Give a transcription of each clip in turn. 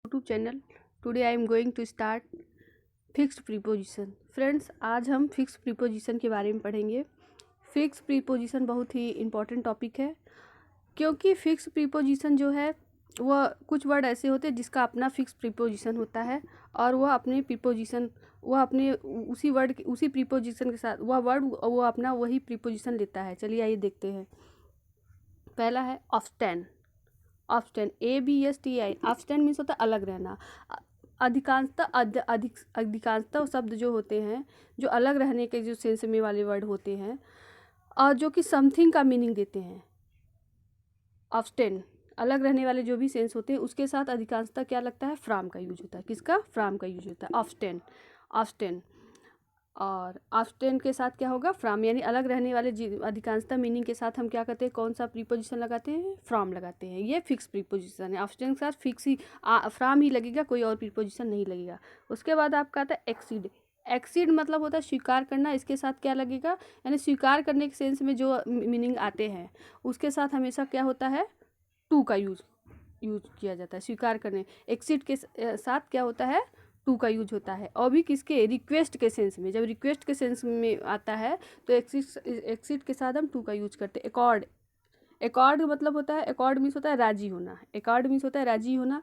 YouTube channel. Today I am going to start fixed preposition. Friends, आज हम fix preposition के बारे में पढ़ेंगे. फिक्स प्रीपोजिशन बहुत ही इम्पॉर्टेंट टॉपिक है, क्योंकि फिक्स प्रीपोजिशन जो है वह कुछ वर्ड ऐसे होते हैं जिसका अपना फिक्स प्रीपोजिशन होता है और वह अपने प्रीपोजिशन वह अपने उसी वर्ड उसी प्रीपोजिशन के साथ वह वर्ड वो अपना वही प्रीपोजिशन लेता है. चलिए आइए देखते हैं. पहला है often. Often, ABSTI. Often means होता है अलग रहना. अधिकांशतः शब्द जो होते हैं जो अलग रहने के जो सेंस में वाले वर्ड होते हैं और जो कि समथिंग का मीनिंग देते हैं. ऑफ्टेन अलग रहने वाले जो भी सेंस होते हैं उसके साथ अधिकांशतः क्या लगता है, फ्रॉम का यूज होता है. किसका? फ्रॉम का यूज होता है. ऑफ्टेन. ऑफ्टेन और ऑफ्टेन के साथ क्या होगा, फ्रॉम. यानी अलग रहने वाले अधिकांशतः मीनिंग के साथ हम क्या करते हैं, कौन सा प्रीपोजिशन लगाते हैं, फ्रॉम लगाते हैं. ये फिक्स प्रीपोजिशन है. ऑफ्टेन के साथ फिक्स ही फ्रॉम ही लगेगा, कोई और प्रीपोजिशन नहीं लगेगा. उसके बाद आपका आता है एक्सीड. एक्सीड मतलब होता है स्वीकार करना. इसके साथ क्या लगेगा, यानी स्वीकार करने के सेंस में जो मीनिंग आते हैं उसके साथ हमेशा क्या होता है, टू का यूज किया जाता है. स्वीकार करने एक्सीड के साथ क्या होता है, टू का यूज होता है. और भी किसके, रिक्वेस्ट के सेंस में. जब रिक्वेस्ट के सेंस में आता है तो एक्सीड के साथ हम टू का यूज करते हैं. एकॉर्ड. एकॉर्ड मतलब होता है, एकॉर्ड मीन्स होता है राजी होना. एकॉर्ड मीन्स होता है राजी होना.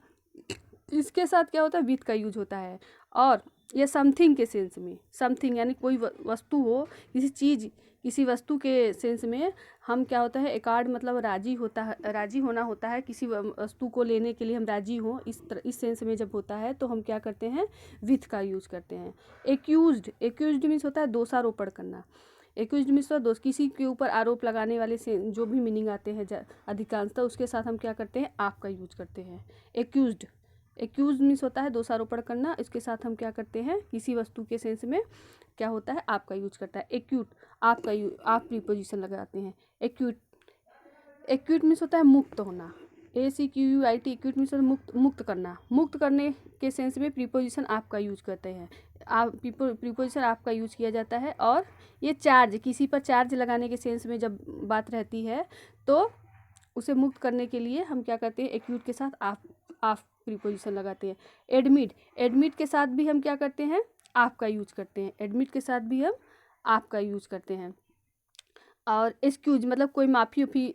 इसके साथ क्या होता है, विथ का यूज होता है. और ये समथिंग के सेंस में, समथिंग यानी कोई वस्तु हो, किसी चीज़, किसी वस्तु के सेंस में हम क्या होता है, एकॉर्ड मतलब राजी होता है, राजी होना होता है. किसी वस्तु को लेने के लिए हम राजी हों, इस सेंस में जब होता है तो हम क्या करते हैं, विथ का यूज करते हैं. एक्यूज्ड. एक्यूज्ड मीन्स होता है दोषारोपण करना. एक्यूज्ड मीन्स होता है किसी के ऊपर आरोप लगाने वाले से जो भी मीनिंग आते हैं अधिकांशतः उसके साथ हम क्या करते हैं, आप का यूज करते हैं. एक्यूज्ड. एक्यूज मीन्स होता है दोषारोपण करना. इसके साथ हम क्या करते हैं, किसी वस्तु के सेंस में क्या होता है, आपका यूज करता है. एक्यूट, आपका आप प्रीपोजिशन लगाते हैं. एक्यूट. एक्यूट मीन्स होता है मुक्त होना. ACQUIT. एक्यूट मीन्स मुक्त करना. मुक्त करने के सेंस में प्रीपोजिशन आपका यूज करते हैं. आप प्रीपोजिशन आपका यूज किया जाता है. और ये चार्ज, किसी पर चार्ज लगाने के सेंस में जब बात रहती है तो उसे मुक्त करने के लिए हम क्या करते हैं, एक्यूट के साथ आप प्रीपोजिशन लगाते हैं. एडमिट. एडमिट के साथ भी हम क्या करते हैं, आपका यूज करते हैं. एडमिट के साथ भी हम आपका यूज करते हैं. और एक्सक्यूज मतलब कोई माफ़ी उफ़ी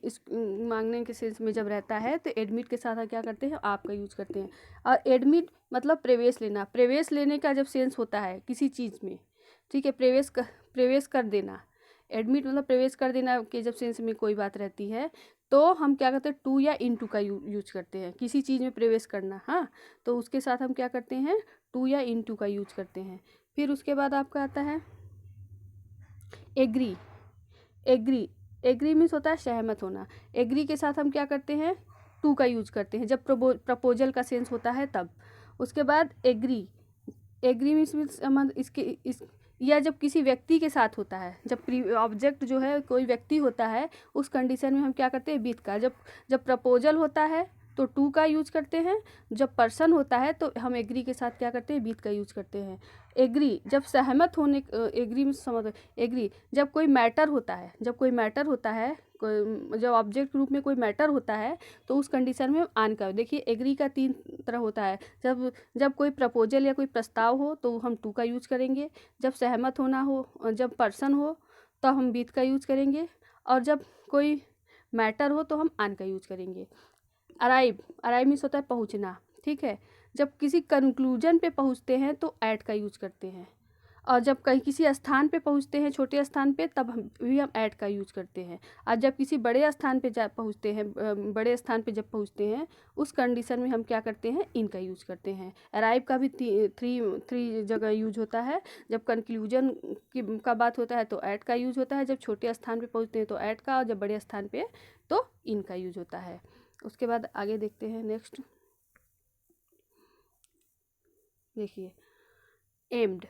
मांगने के सेंस में जब रहता है तो एडमिट के साथ हम क्या करते हैं, आपका यूज करते हैं. और एडमिट मतलब प्रवेश लेना. प्रवेश लेने का जब सेंस होता है किसी चीज़ में, ठीक है, प्रवेश कर देना. एडमिट मतलब प्रवेश कर देना के जब सेंस में कोई बात रहती है तो हम क्या करते हैं, टू या इनटू का यूज करते हैं. किसी चीज़ में प्रवेश करना, हाँ, तो उसके साथ हम क्या करते हैं, टू या इनटू का यूज करते हैं. फिर उसके बाद आपका आता है एग्री. एग्री. एग्री मीन्स होता है सहमत होना. एग्री के साथ हम क्या करते हैं, टू का यूज करते हैं जब प्रपोजल का सेंस होता है तब. उसके बाद एग्री. एग्री मीन्स इस या जब किसी व्यक्ति के साथ होता है, जब ऑब्जेक्ट जो है कोई व्यक्ति होता है उस कंडीशन में हम क्या करते हैं, विथ का. जब प्रपोजल होता है तो टू का यूज करते हैं. जब पर्सन होता है तो हम एग्री के साथ क्या करते हैं, विथ का यूज करते हैं. एग्री जब सहमत होने, एग्री में समझ. एग्री जब कोई मैटर होता है, जब ऑब्जेक्ट रूप में कोई मैटर होता है तो उस कंडीशन में हम आन का. देखिए एग्री का 3 तरह होता है. जब कोई प्रपोजल या कोई प्रस्ताव हो तो हम टू का यूज करेंगे. जब सहमत होना हो, जब पर्सन हो तो हम विथ का यूज करेंगे. और जब कोई मैटर हो तो हम आन का यूज करेंगे. अराइव. अराइव मीन्स होता है पहुंचना, ठीक है. जब किसी कंक्लूजन पे पहुंचते हैं तो ऐट का यूज करते हैं. और जब कहीं किसी स्थान पे पहुंचते हैं, छोटे स्थान पे, तब हम ऐट का यूज करते हैं. और जब किसी बड़े स्थान पे बड़े स्थान पे जब पहुंचते हैं उस कंडीशन में हम क्या करते हैं, इन का यूज करते हैं. अराइव का भी थ्री जगह यूज होता है. जब कंक्लूजन का बात होता है तो ऐट का यूज होता है. जब छोटे स्थान पे पहुंचते हैं तो ऐट का. और जब बड़े स्थान पे तो इन का यूज होता है. उसके बाद आगे देखते हैं. नेक्स्ट देखिए एम्ड.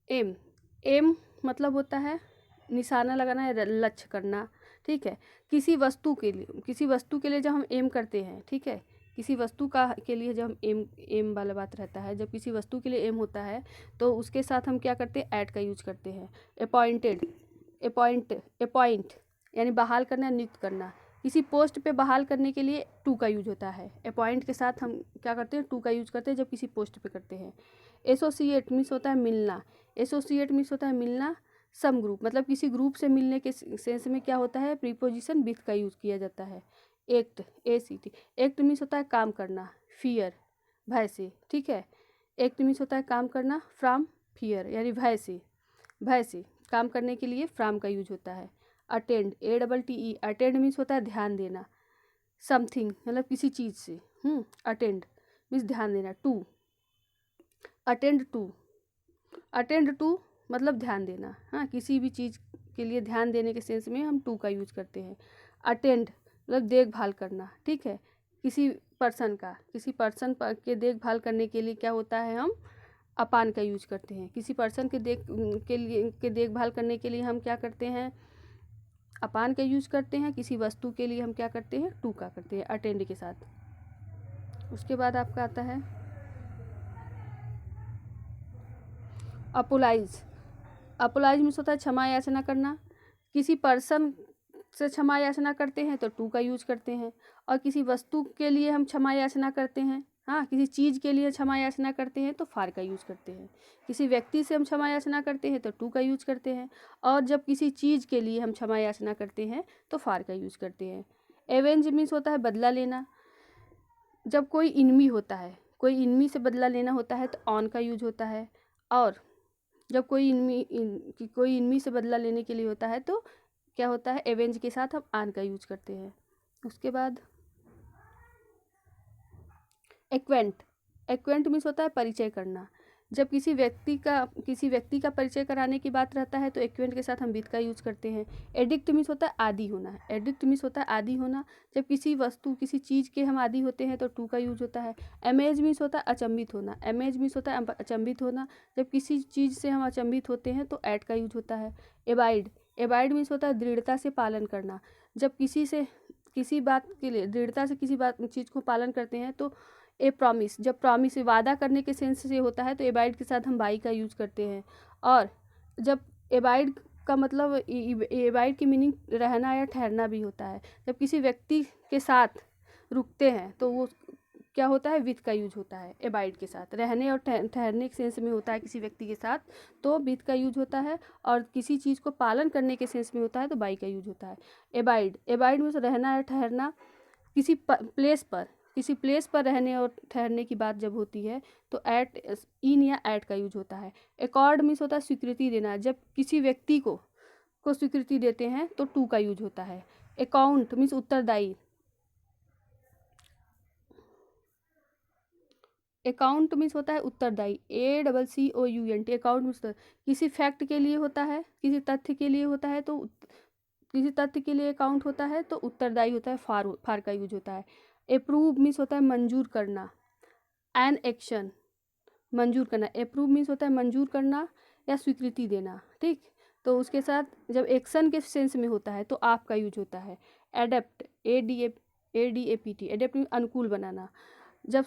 एम मतलब होता है निशाना लगाना है, लक्ष्य करना, ठीक है. किसी वस्तु के लिए जब हम एम करते हैं, ठीक है, किसी वस्तु के लिए जब हम एम वाला बात रहता है, जब किसी वस्तु के लिए एम होता है तो उसके साथ हम क्या करते हैं, ऐट का यूज करते हैं. अपॉइंट यानी बहाल करना, नियुक्त करना. किसी पोस्ट पे बहाल करने के लिए टू का यूज होता है। अपॉइंट के साथ हम क्या करते हैं, टू का यूज करते हैं जब किसी पोस्ट पे करते हैं। एसोसिएट मीन्स होता है मिलना, एसोसिएट मीन्स होता है मिलना। सम ग्रुप मतलब किसी ग्रुप से मिलने के सेंस में क्या होता है, प्रीपोजिशन विथ का यूज किया जाता है। एक्ट, ACT, एक्ट मीन्स होता है काम करना, फियर भय से, ठीक है। एक्ट मीन्स होता है काम करना फ्रॉम फियर यानी भय से, भय से काम करने के लिए फ्रॉम का यूज होता है। अटेंड, ATTE, अटेंड मीन्स होता है ध्यान देना, समथिंग मतलब किसी चीज़ से, अटेंड मीन्स ध्यान देना। To, attend to, attend to मतलब ध्यान देना, हाँ किसी भी चीज़ के लिए ध्यान देने के सेंस में हम टू का यूज करते हैं। अटेंड मतलब देखभाल करना, ठीक है, किसी पर्सन का, किसी पर्सन के देखभाल करने के लिए क्या होता है, हम अपान का यूज करते हैं। किसी पर्सन के देखभाल करने के लिए हम क्या करते हैं, अपान का यूज करते हैं। किसी वस्तु के लिए हम क्या करते हैं, टू का करते हैं अटेंड के साथ। उसके बाद आपका आता है अपोलाइज, अपोलाइज मीन्स होता है क्षमा याचना करना। किसी पर्सन से क्षमा याचना करते हैं तो टू का यूज करते हैं, और किसी वस्तु के लिए हम क्षमा याचना करते हैं, हाँ किसी चीज़ के लिए क्षमा याचना करते हैं तो फार का यूज करते हैं। किसी व्यक्ति से हम क्षमा याचना करते हैं तो टू का यूज करते हैं, और जब किसी चीज़ के लिए हम क्षमा याचना करते हैं तो फार का यूज करते हैं। एवेंज मीन्स होता है बदला लेना। जब कोई इनमी होता है, कोई इनमी से बदला लेना होता है तो ऑन का यूज होता है, और जब कोई इनमी से बदला लेने के लिए होता है तो क्या होता है, एवेंज के साथ हम आन का यूज करते हैं। उसके बाद एक्वेंट, एक्वेंट मीन्स होता है परिचय करना। जब किसी व्यक्ति का परिचय कराने की बात रहता है तो एक्वेंट के साथ हम विद का यूज करते हैं। एडिक्ट मीन्स होता है आदी होना, एडिक्ट मीन्स होता है आदी होना। जब किसी वस्तु किसी चीज़ के हम आदी होते हैं तो टू का यूज होता है। अमेज मीन्स होता है अचंभित होना, अमेज मीन्स होता है अचंभित होना। जब किसी चीज़ से हम अचंभित होते हैं तो ऐड का यूज होता है। एबाइड, एबाइड मीन्स होता है दृढ़ता से पालन करना। जब किसी बात के लिए दृढ़ता से किसी बात चीज़ को पालन करते हैं तो ए प्रॉमिस, जब प्रॉमिस वादा करने के सेंस से होता है तो एबाइड के साथ हम बाई का यूज करते हैं। और जब एबाइड का मतलब एबाइड की मीनिंग रहना या ठहरना भी होता है। जब किसी व्यक्ति के साथ रुकते हैं तो वो क्या होता है, विथ का यूज होता है। एबाइड के साथ रहने और ठहरने के सेंस में होता है किसी व्यक्ति के साथ तो विथ का यूज होता है, और किसी चीज़ को पालन करने के सेंस में होता है तो बाई का यूज होता है। एबाइड, एबाइड में रहना या ठहरना। किसी प्लेस पर रहने और ठहरने की बात जब होती है तो एट, इन या एट का यूज होता है। एकॉर्ड मीन्स होता है स्वीकृति देना। जब किसी व्यक्ति को स्वीकृति देते हैं तो टू का यूज होता है। अकाउंट मीन्स उत्तरदायी, अकाउंट मीन्स होता है उत्तरदायी, ACCOUNT। अकाउंट मीन्स किसी फैक्ट के लिए होता है, किसी तथ्य के लिए होता है तो किसी तथ्य के लिए अकाउंट होता है तो उत्तरदायी होता है, फार का यूज होता है। अप्रूव मीन्स होता है मंजूर करना। एन एक्शन, मंजूर करना। अप्रूव मीन्स होता है मंजूर करना या स्वीकृति देना, ठीक। तो उसके साथ जब एक्शन के सेंस में होता है तो आप का यूज होता है। एडेप्ट, ADAPT, एडेप्ट अनुकूल बनाना। जब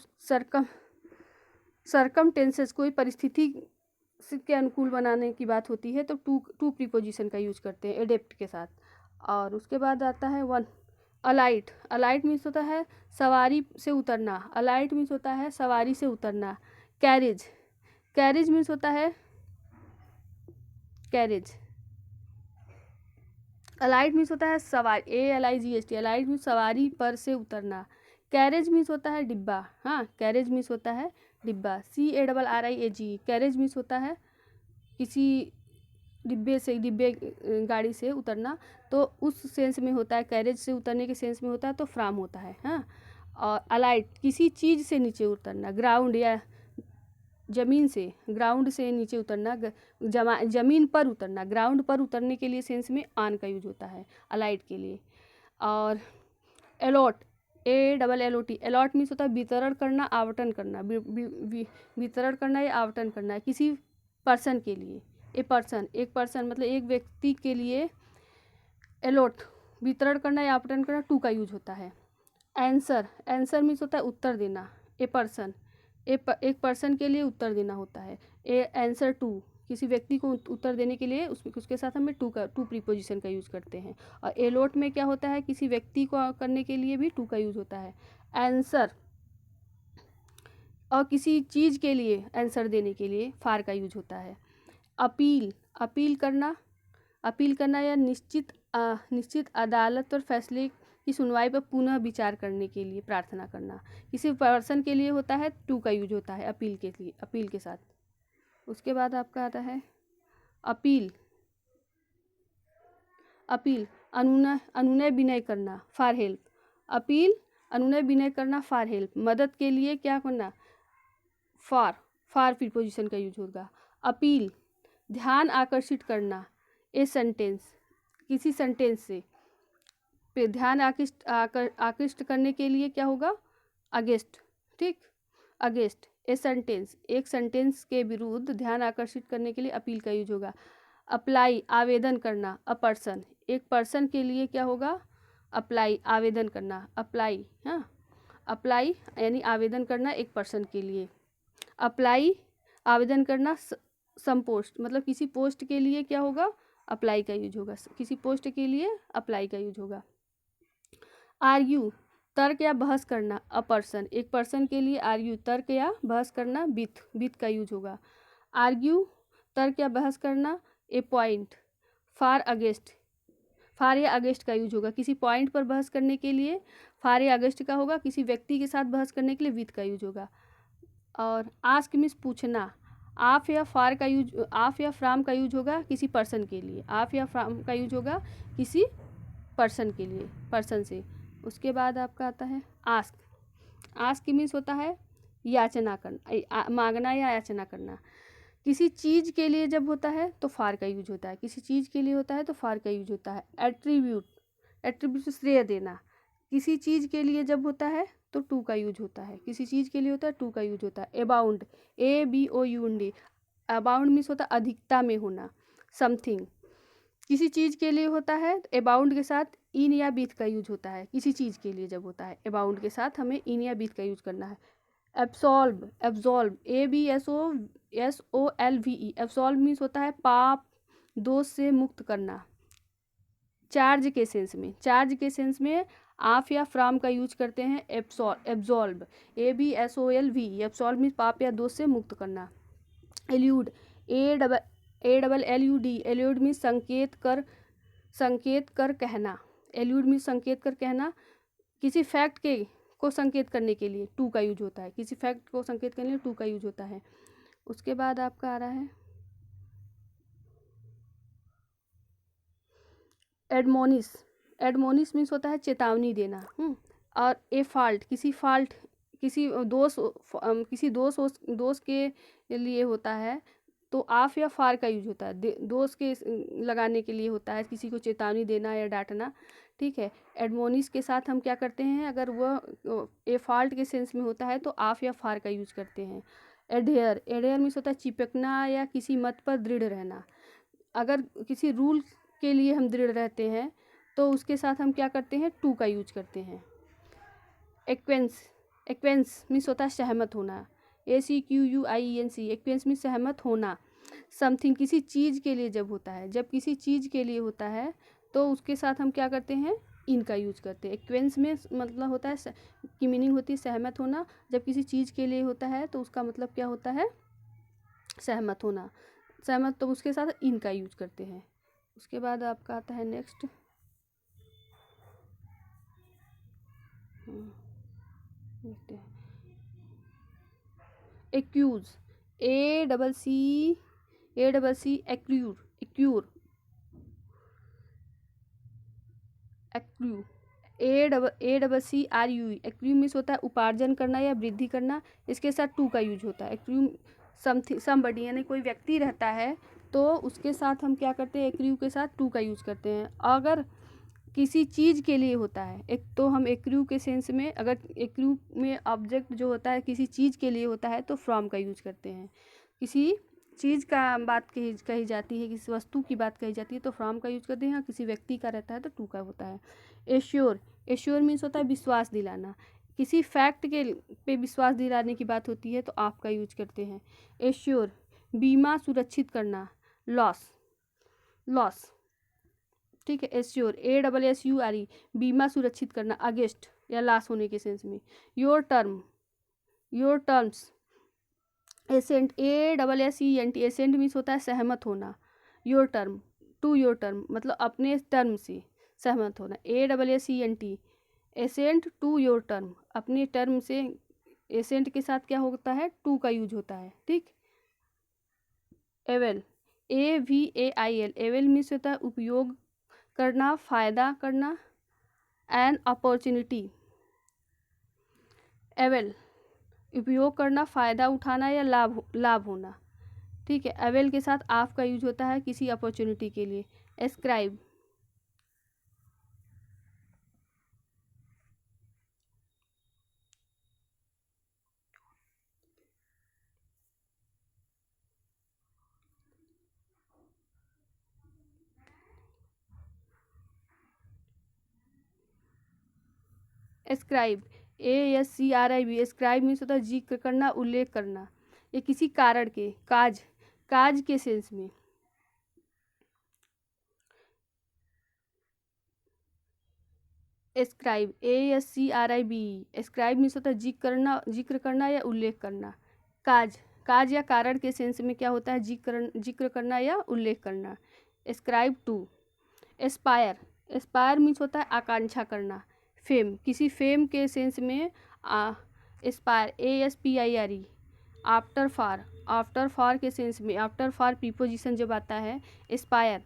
सरकमटेंसेस कोई परिस्थिति के अनुकूल बनाने की बात होती है तो टू प्रीपोजिशन का यूज करते हैं एडेप्ट के साथ। और उसके बाद आता है वन, अलाइट, अलाइट मीन्स होता है सवारी से उतरना, अलाइट मीन्स होता है सवारी से उतरना। कैरेज, कैरेज मीन्स होता है कैरेज। अलाइट मीन्स होता है सवारी, ALIGHT, अलाइट मीन्स सवारी पर से उतरना। कैरेज मीन्स होता है डिब्बा, हाँ कैरेज मीन्स होता है डिब्बा, CARRIAGE। कैरेज मीन्स होता है किसी डिब्बे गाड़ी से उतरना, तो उस सेंस में होता है। कैरेज से उतरने के सेंस में होता है तो फ्राम होता है, हाँ। और अलाइट किसी चीज़ से नीचे उतरना, ग्राउंड या ज़मीन से, ग्राउंड से नीचे उतरना, ज़मीन पर उतरना। ग्राउंड पर उतरने के लिए सेंस में आन का यूज होता है अलाइट के लिए। और अलॉट, ALLOT, अलॉट मीन्स होता है वितरण करना, आवंटन करना, वितरण करना या आवंटन करना किसी पर्सन के लिए। एक पर्सन मतलब एक व्यक्ति के लिए अलॉट वितरण करना या आवंटन करना टू का यूज होता है। आंसर, आंसर मीन्स होता है उत्तर देना। ए पर्सन, एक पर्सन के लिए उत्तर देना होता है। आंसर टू, किसी व्यक्ति को उत्तर देने के लिए उसके साथ हमें टू प्रीपोजिशन का यूज़ करते हैं। और एलोट में क्या होता है, किसी व्यक्ति को करने के लिए भी टू का यूज़ होता है। आंसर और किसी चीज़ के लिए आंसर देने के लिए फार का यूज होता है। अपील करना या निश्चित अदालत और फैसले की सुनवाई पर पुनः विचार करने के लिए प्रार्थना करना। किसी पर्सन के लिए होता है टू का यूज होता है अपील के लिए, अपील के साथ। उसके बाद आपका आता है अपील अनुनय विनय करना, फॉर हेल्प। अपील अनुनय विनय करना, फॉर हेल्प, मदद के लिए क्या करना, फॉर प्रीपोजिशन का यूज होगा। अपील ध्यान आकर्षित करना, ए सेंटेंस, किसी सेंटेंस से पे ध्यान आकृष्ट करने के लिए क्या होगा, अगेंस्ट, ठीक, अगेंस्ट ए सेंटेंस, एक सेंटेंस के विरुद्ध ध्यान आकर्षित करने के लिए अपील का यूज होगा। अप्लाई आवेदन करना, अ पर्सन, एक पर्सन के लिए क्या होगा, अप्लाई आवेदन करना, अप्लाई, हाँ, अप्लाई यानी आवेदन करना एक पर्सन के लिए। अप्लाई आवेदन करना, सम पोस्ट मतलब किसी पोस्ट के लिए क्या होगा, अप्लाई का यूज होगा, किसी पोस्ट के लिए अप्लाई का यूज होगा। आर्ग्यू तर्क या बहस करना, अ पर्सन, एक पर्सन के लिए आर्ग्यू तर्क या बहस करना, विथ का यूज होगा। आर्ग्यू तर्क या बहस करना, ए पॉइंट, फॉर अगेंस्ट, फॉर या अगेंस्ट का यूज होगा, किसी पॉइंट पर बहस करने के लिए फॉर या अगेंस्ट का होगा, किसी व्यक्ति के साथ बहस करने के लिए विथ का यूज होगा। और आस्क मीन्स पूछना, आप या फार का यूज, आप या फ्राम का यूज होगा किसी पर्सन के लिए, आप या फ्राम का यूज होगा किसी पर्सन के लिए, पर्सन से। उसके बाद आपका आता है आस्क मीन्स होता है याचना करना, मांगना या याचना करना। किसी चीज़ के लिए जब होता है तो फार का यूज होता है, किसी चीज़ के लिए होता है तो फार का यूज होता है। एट्रीब्यूट श्रेय देना, किसी चीज़ के लिए जब होता है तो टू का यूज होता है, किसी चीज़ के लिए होता है टू का यूज होता है। अबाउंड, ABOUND, अबाउंड मीन्स होता है अधिकता में होना, समथिंग, किसी चीज़ के लिए होता है अबाउंड के साथ इन या विथ का यूज होता है, किसी चीज़ के लिए जब होता है अबाउंड के साथ हमें इन या विथ का यूज करना है। एब्सॉल्व, ABSOLVE, एब्सॉल्व मीन्स होता है पाप दोष से मुक्त करना। चार्ज के सेंस में आप या फ्राम का यूज करते हैं एब्सॉल्व, ABSOLVE, एब्सॉल्व मीन्स पाप या दोष से मुक्त करना। एल्यूड, ALLUD, एल्यूड मीन्स संकेत कर कहना, एल्यूड मीन्स संकेत कर कहना, किसी फैक्ट को संकेत करने के लिए टू का यूज होता है, किसी फैक्ट को संकेत करने के लिए टू का यूज होता है। उसके बाद आपका आ रहा है एडमोनिश मीन्स होता है चेतावनी देना। और ए फाल्ट, किसी दोष के लिए होता है तो आफ या फार का यूज होता है, दोष के लगाने के लिए होता है, किसी को चेतावनी देना या डांटना, ठीक है। एडमोनिश के साथ हम क्या करते हैं, अगर वह ए फाल्ट के सेंस में होता है तो आफ या फार का यूज करते हैं। एडेयर मीन्स होता है चिपकना या किसी मत पर दृढ़ रहना, अगर किसी रूल के लिए हम दृढ़ रहते हैं तो उसके साथ हम क्या करते हैं, टू का यूज करते हैं। एक्वेंस मीन्स होता है सहमत होना, ACQUIENC, एक्वेंस मीन्स सहमत होना। समथिंग, किसी चीज़ के लिए जब होता है, जब किसी चीज़ के लिए होता है तो उसके साथ हम क्या करते हैं, इन का यूज करते हैं। एक्वेंस में मतलब होता है की मीनिंग होती है सहमत होना, जब किसी चीज़ के लिए होता है तो उसका मतलब क्या होता है, सहमत होना, सहमत, तो उसके साथ इन का यूज करते हैं। उसके बाद आपका आता है नेक्स्ट देखते हैं accuse, ACC accrue, ACCRUE, accrue means होता है उपार्जन करना या वृद्धि करना, इसके साथ टू का यूज होता है। एक्रू समबडी यानी कोई व्यक्ति रहता है तो उसके साथ हम क्या करते हैं, एक्रू के साथ टू का यूज करते हैं। अगर किसी चीज़ के लिए होता है एक, तो हम एक्रू के सेंस में, अगर एक्रू में ऑब्जेक्ट जो होता है किसी चीज़ के लिए होता है तो फ्रॉम का यूज करते हैं। किसी चीज़ का बात कही जाती है, किसी वस्तु की बात कही जाती है तो फ्रॉम का यूज करते हैं, किसी व्यक्ति का रहता है तो टू का होता है। एश्योर मीन्स होता है विश्वास दिलाना, किसी फैक्ट के पे विश्वास दिलाने की बात होती है तो आप का यूज करते हैं। एश्योर बीमा सुरक्षित करना, लॉस, लॉस, ठीक है। एश्योर, ASSURE, बीमा सुरक्षित करना, अगेंस्ट या लॉस होने के सेंस में। Your term, your terms, assent, ASSENT, assent means होता है सहमत होना। Your term, to your term, मतलब अपने टर्म से सहमत होना। ASSENT, assent to your term, अपने टर्म से। एसेंट के साथ क्या होता है, टू का यूज होता है, ठीक। एवेल, AVAIL, एवेल मीन्स होता है उपयोग करना, फायदा करना। एन अपॉर्चुनिटी, एवेल, उपयोग करना, फ़ायदा उठाना या लाभ होना, ठीक है। अवेल के साथ ऑफ का यूज होता है किसी अपॉर्चुनिटी के लिए। Ascribe, ascribe, ASCRIB, ascribe means होता है जिक्र करना, उल्लेख करना। ये किसी कारण के, काज, काज के सेंस में। एस्क्राइब, ASCRIB, एस्क्राइब मीन्स होता है जिक्र करना या उल्लेख करना। काज, काज या कारण के सेंस में क्या होता है, जिक्र करना या उल्लेख करना। Ascribe to. Aspire, aspire means होता है आकांक्षा करना। फेम, किसी फेम के सेंस में एस्पायर, ASPIRE। आफ्टर फार, आफ्टर फार के सेंस में, आफ्टर फार प्रीपोजिशन जब आता है। एस्पायर,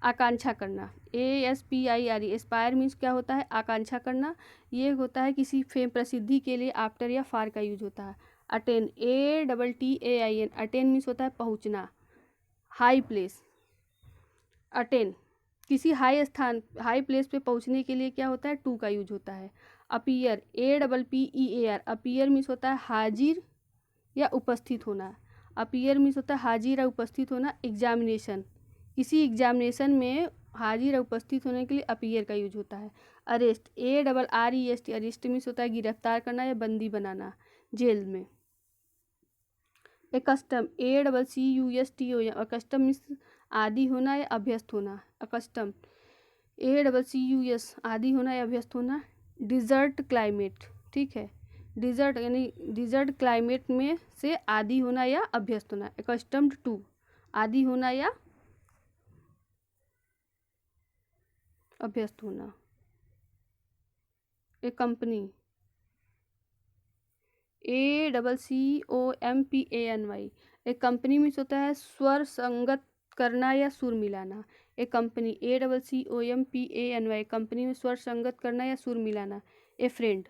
आकांक्षा करना। ASPIRE, एस्पायर मीन्स क्या होता है, आकांक्षा करना। ये होता है किसी फेम, प्रसिद्धि के लिए आफ्टर या फार का यूज होता है। अटेन, ATTAIN, अटेन मीन्स होता है पहुँचना, हाई प्लेस। अटेन, किसी हाई स्थान, हाई प्लेस पे पहुंचने के लिए क्या होता है, टू का यूज होता है। अपीयर, APPEAR, अपीयर मीन्स होता है हाजिर या उपस्थित होना। अपीयर मीन्स होता है हाजिर या उपस्थित होना। एग्जामिनेशन, किसी एग्जामिनेशन में हाजिर या उपस्थित होने के लिए अपीयर का यूज होता है। अरेस्ट, ARREST, अरेस्ट मीन्स होता है गिरफ्तार करना या बंदी बनाना, जेल में। कस्टम, ACCUSTOM, कस्टम मीन्स आदि होना या अभ्यस्त होना। अकस्टम, ACCUS, आदि होना या अभ्यस्त होना। डिजर्ट क्लाइमेट, ठीक है। डिजर्ट यानी डिजर्ट क्लाइमेट में से आदि होना या अभ्यस्त होना। अकस्टम्ड टू, आदि होना या अभ्यस्त होना। ए कंपनी, ACCOMPANY, एक कंपनी में होता है स्वर संगत करना या सुर मिलाना। एक कंपनी, ACCOMPANY, कंपनी में स्वर संगत करना या सुर मिलाना। ए फ्रेंड,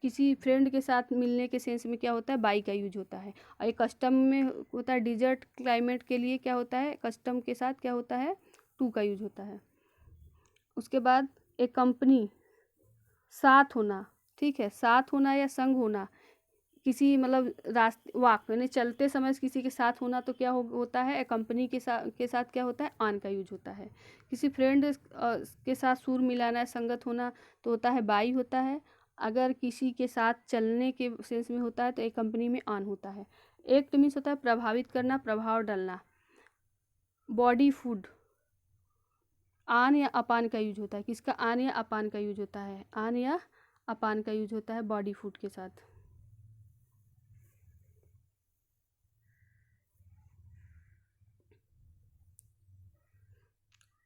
किसी फ्रेंड के साथ मिलने के सेंस में क्या होता है, बाई का यूज होता है। और एक कस्टम में होता है डिजर्ट क्लाइमेट के लिए क्या होता है, कस्टम के साथ क्या होता है, टू का यूज होता है। उसके बाद एक कंपनी, साथ होना, ठीक है। साथ होना या संग होना, किसी मतलब रास्ते वाक यानी चलते समय किसी के साथ होना तो क्या होता है, कंपनी के साथ क्या होता है, आन का यूज होता है। किसी फ्रेंड के साथ सुर मिलाना, संगत होना तो होता है बाई होता है। अगर किसी के साथ चलने के सेंस में होता है तो एक कंपनी में आन होता है। एक्ट मीन्स होता है प्रभावित करना, प्रभाव डालना। बॉडी फूड, आन या अपान का यूज होता है। किसका, आन या अपान का यूज होता है, आन या अपान का यूज होता है बॉडी फूड के साथ।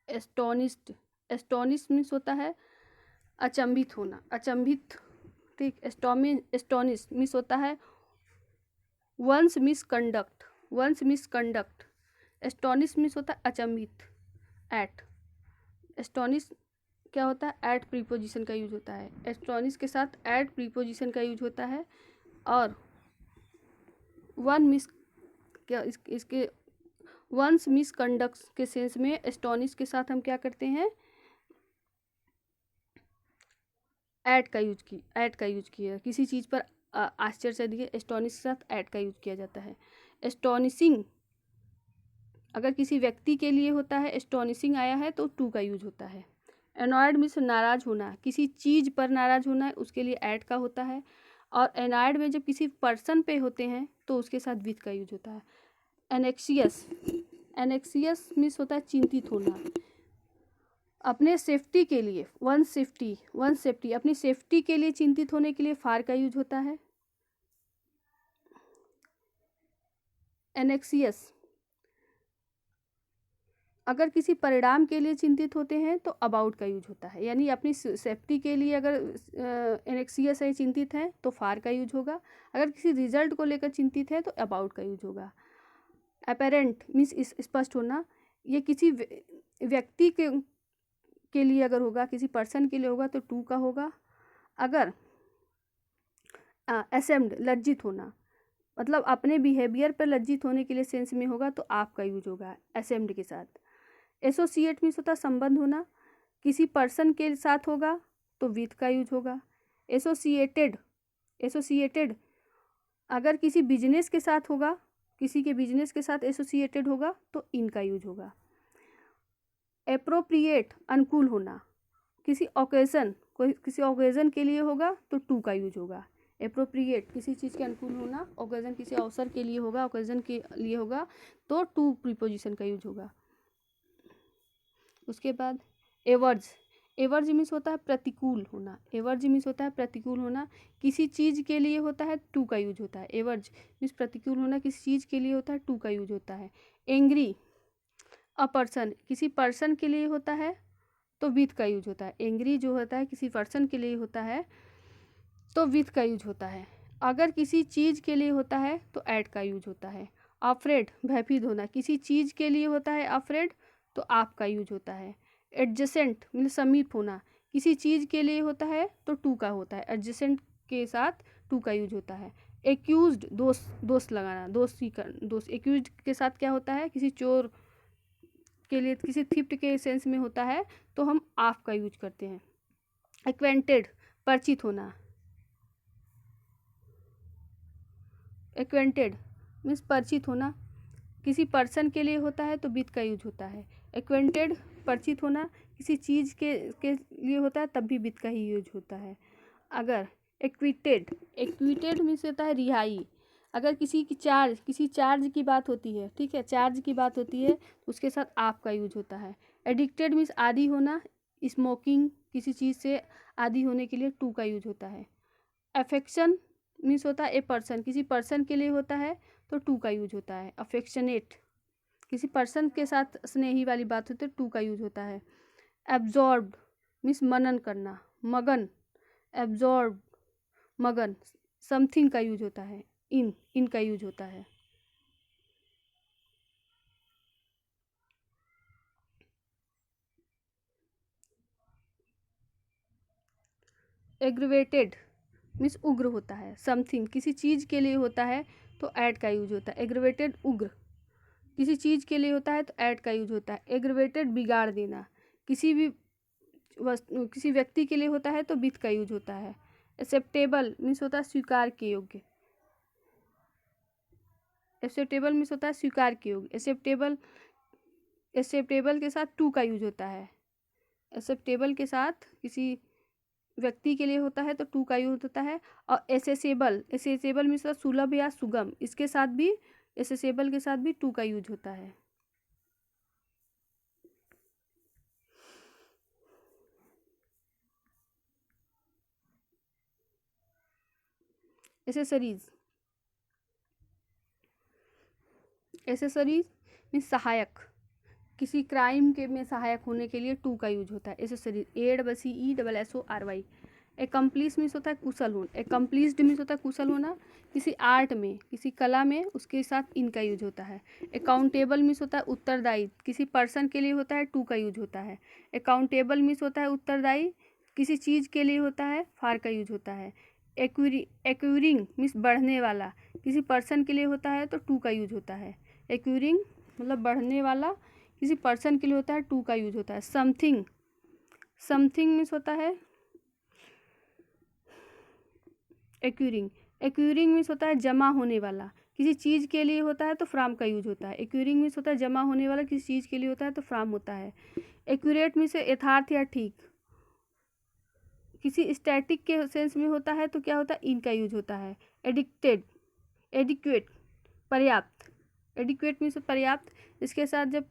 एस्टोनिस्ड, एस्टोनिश मीन्स होता है अचंभित होना, अचंभित, ठीक। एस्टोनिश मीन्स होता है one's misconduct, one's misconduct. Astonish means होता है अचंभित। एट, एस्टोनिश क्या होता है, एट प्रीपोजिशन का यूज होता है। एस्टोनिश के साथ एट प्रीपोजिशन का यूज होता है। और वन मिस क्या इसके वंस मिसकंडक्ट के सेंस में एस्टोनिश के साथ हम क्या करते हैं, ऐड का यूज किया। किसी चीज़ पर आश्चर्य दिए, एस्टोनिश के साथ ऐड का यूज किया जाता है। एस्टोनिशिंग, अगर किसी व्यक्ति के लिए होता है, एस्टोनिशिंग आया है तो टू का यूज होता है। एनॉयड मीन्स नाराज होना, किसी चीज़ पर नाराज होना है उसके लिए ऐड का होता है। और एनाइड में जब किसी पर्सन पे होते हैं तो उसके साथ विथ का यूज होता है। एनेक्सियस, एनेक्सियस मीन्स होता है चिंतित होना, अपने सेफ्टी के लिए, वन सेफ्टी, अपनी सेफ्टी के लिए चिंतित होने के लिए फार का यूज होता है। एनेक्सियस, अगर किसी परिणाम के लिए चिंतित होते हैं तो अबाउट का यूज होता है, यानी अपनी सेफ्टी के लिए अगर एनेक्सियस है, चिंतित है, तो फार का यूज होगा। अगर किसी रिजल्ट को लेकर चिंतित है तो अबाउट का यूज होगा। अपेरेंट मीन्स स्पष्ट होना, ये किसी व्यक्ति के लिए अगर होगा, किसी पर्सन के लिए होगा तो टू का होगा। अगर असेम्ड लज्जित होना, मतलब अपने बिहेवियर पर लज्जित होने के लिए सेंस में होगा तो आप का यूज होगा असेम्ड के साथ। एसोसिएट मीन्स होता है संबंध होना, किसी पर्सन के साथ होगा तो विथ का यूज होगा। एसोसिएटेड, एसोसिएटेड अगर किसी बिजनेस के साथ होगा, किसी के बिजनेस के साथ एसोसिएटेड होगा तो इन का यूज होगा। एप्रोप्रिएट अनुकूल होना, किसी ओकेजन, कोई किसी ओकेजन के लिए होगा तो टू का यूज होगा। एप्रोप्रिएट किसी चीज़ के अनुकूल होना, ओकेजन किसी अवसर के लिए होगा, ओकेजन के लिए होगा तो टू प्रीपोजिशन का यूज होगा। उसके बाद एवर्ज, एवर्ज मीन्स होता है प्रतिकूल होना, एवर्ज मीन्स होता है प्रतिकूल होना, किसी चीज़ के लिए होता है टू का यूज होता है। एवर्ज मीन्स प्रतिकूल होना, किसी चीज़ के लिए होता है टू का यूज होता है। एंग्री, अ पर्सन, किसी पर्सन के लिए होता है तो विथ का यूज होता है। एंग्री जो होता है किसी पर्सन के लिए होता है तो विथ का यूज होता है। अगर किसी चीज़ के लिए होता है तो ऐड का यूज होता है। अफ्रेड भयभीत होना, किसी चीज़ के लिए होता है अफ्रेड तो आप का यूज होता है। एडजेसेंट मतलब समीप होना, किसी चीज़ के लिए होता है तो टू का होता है, एडजेसेंट के साथ टू का यूज होता है। एक्यूज्ड दोष लगाना, दोष एक्यूज्ड के साथ क्या होता है, किसी चोर के लिए, किसी थिफ्ट के सेंस में होता है तो हम आप का यूज करते हैं। एक्वेंटेड परिचित होना, एक्वेंटेड मीन्स परिचित होना, किसी पर्सन के लिए होता है तो विथ का यूज होता है। एक्वेंटेड परिचित होना, किसी चीज़ के लिए होता है तब भी विथ का ही यूज होता है। अगर एक्विटेड, एक्विटेड मीन्स होता है रिहाई, अगर किसी चार्ज की बात होती है, ठीक है, चार्ज की बात होती है तो उसके साथ आप का यूज होता है। एडिक्टेड मीन्स आदी होना, स्मोकिंग किसी चीज़ से आदी होने के लिए टू का यूज होता है। अफेक्शन मीन्स होता है ए पर्सन, किसी पर्सन के लिए होता है तो टू का यूज होता है। अफेक्शनेट किसी पर्सन के साथ स्नेही वाली बात होती है टू का यूज होता है। एब्जॉर्ब मीन्स मनन करना, मगन, एब्जॉर्ब मगन, समथिंग का यूज होता है। इन का यूज होता है। एग्रीवेटेड मीन्स उग्र होता है, समथिंग किसी चीज़ के लिए होता है तो ऐड का यूज होता है। एग्रीवेटेड उग्र, किसी चीज़ के लिए होता है तो ऐड का यूज होता है। एग्रीवेटेड बिगाड़ देना, किसी भी किसी व्यक्ति के लिए होता है तो विथ का यूज होता है। एक्सेप्टेबल मीन्स होता है स्वीकार के योग्य, एक्सेप्टेबल मीन्स होता है स्वीकार के योग्य। एक्सेप्टेबल, एक्सेप्टेबल के साथ टू का यूज होता है। एक्सेप्टेबल के साथ किसी व्यक्ति के लिए होता है तो टू का यूज होता है। और एसेसेबल, एसेसेबल मीन्स सुलभ या सुगम, इसके साथ भी, एसेसेबल के साथ भी टू का यूज होता है। एसेसरीज, एसेसरीज मीन्स सहायक, किसी क्राइम के में सहायक होने के लिए टू का यूज होता है। Accessories, ACCESSORY। एकम्प्लिश मीन्स होता है कुशल होना, एकम्प्लिश्ड मीन्स होता है कुशल होना, किसी आर्ट में, किसी कला में, उसके साथ इनका यूज होता है। अकाउंटेबल मीन्स होता है उत्तरदायी, किसी पर्सन के लिए होता है टू का यूज होता है। अकाउंटेबल मीन्स होता है उत्तरदायी, किसी चीज़ के लिए होता है फार का यूज होता है। एक्यूरिंग मीन्स बढ़ने वाला, किसी पर्सन के लिए होता है तो टू का यूज होता है। एक्यूरिंग मतलब बढ़ने वाला, किसी पर्सन के लिए होता है टू का यूज होता है। समथिंग, समथिंग मीन्स होता है एक्यूरिंग, एक्यूरिंग मीन्स होता है जमा होने वाला, किसी चीज़ के लिए होता है तो फ्राम का यूज होता है। एक्यूरिंग मीन्स होता है जमा होने वाला, किसी चीज़ के लिए होता है तो फ्राम होता है। एक्यूरेट मीन्स यथार्थ या ठीक, किसी स्टैटिक के सेंस में होता है तो क्या होता है, इन का यूज होता है। एडिक्टेड, एडिक्वेट, पर्याप्त, एडिक्वेट मीन्स पर्याप्त। इसके साथ जब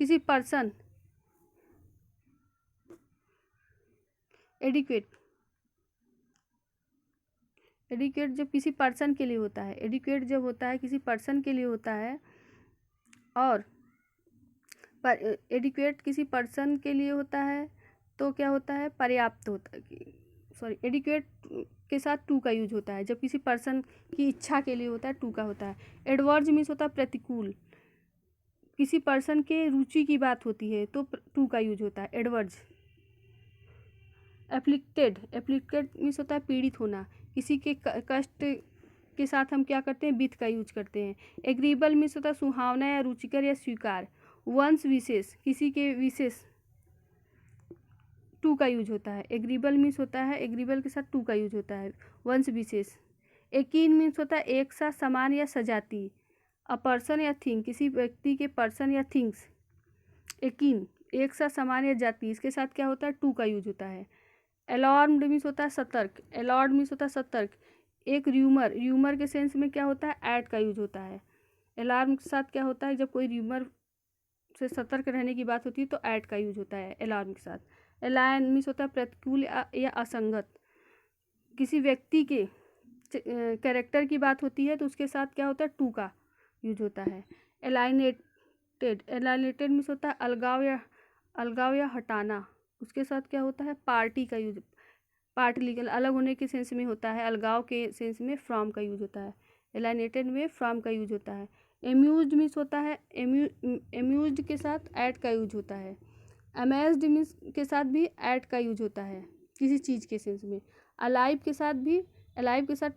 किसी पर्सन, एडिक्वेट, एडिक्वेट जब किसी पर्सन के लिए होता है, एडिक्वेट जब होता है किसी पर्सन के लिए होता है, और एडिक्वेट किसी पर्सन के लिए होता है तो क्या होता है, पर्याप्त होता है। सॉरी, एडिक्वेट के साथ टू का यूज होता है। जब किसी पर्सन की इच्छा के लिए होता है टू का होता है। एडवर्ज मीन्स होता है प्रतिकूल, किसी पर्सन के रुचि की बात होती है तो टू का यूज होता है, एडवर्ज। एफ्लिक्टेड, एफ्लिक्टेड मीन्स होता है पीड़ित होना, किसी के कष्ट के साथ हम क्या करते हैं, विथ का यूज करते हैं। एग्रीबल मीन्स होता है सुहावना या रुचिकर या स्वीकार। वंश विशेष, किसी के विशेष, टू का यूज होता है। एग्रीबल मीन्स होता है, एग्रीबल के साथ टू का यूज होता है, वंश विशेष। एकीन मीन्स होता है एक सा, समान या सजाती। अ पर्सन या थिंग, किसी व्यक्ति के पर्सन या थिंग्स। एकीन, एक सा, समान या जाति, इसके साथ क्या होता है, टू का यूज होता है। अलार्म्ड मीन्स होता है सतर्क, अलार्म्ड मीन्स होता है सतर्क। एक र्यूमर, र्यूमर के सेंस में क्या होता है, एट का यूज होता है। अलार्म के साथ क्या होता है, जब कोई र्यूमर से सतर्क रहने की बात होती है तो एट का यूज होता है अलार्म के साथ। अलायन मीन्स होता है प्रतिकूल या असंगत, किसी व्यक्ति के कैरेक्टर की बात होती है तो उसके साथ क्या होता है, टू का यूज होता है। एलाइनेटेड, एलाइनेटेड मीन्स होता है अलगाव या हटाना, उसके साथ क्या होता है, पार्टी का यूज, पार्ट लीगल, अलग होने के सेंस में होता है। अलगाव के सेंस में फ्रॉम का यूज होता है। एलाइनेटेड में फ्रॉम का यूज होता है। एम्यूज्ड मीन्स होता है एम्यूज्ड के साथ एट का यूज होता है। अमेज्ड मीन्स के साथ भी एट का यूज होता है किसी चीज़ के सेंस में। अलाइव के साथ भी, अलाइव के साथ,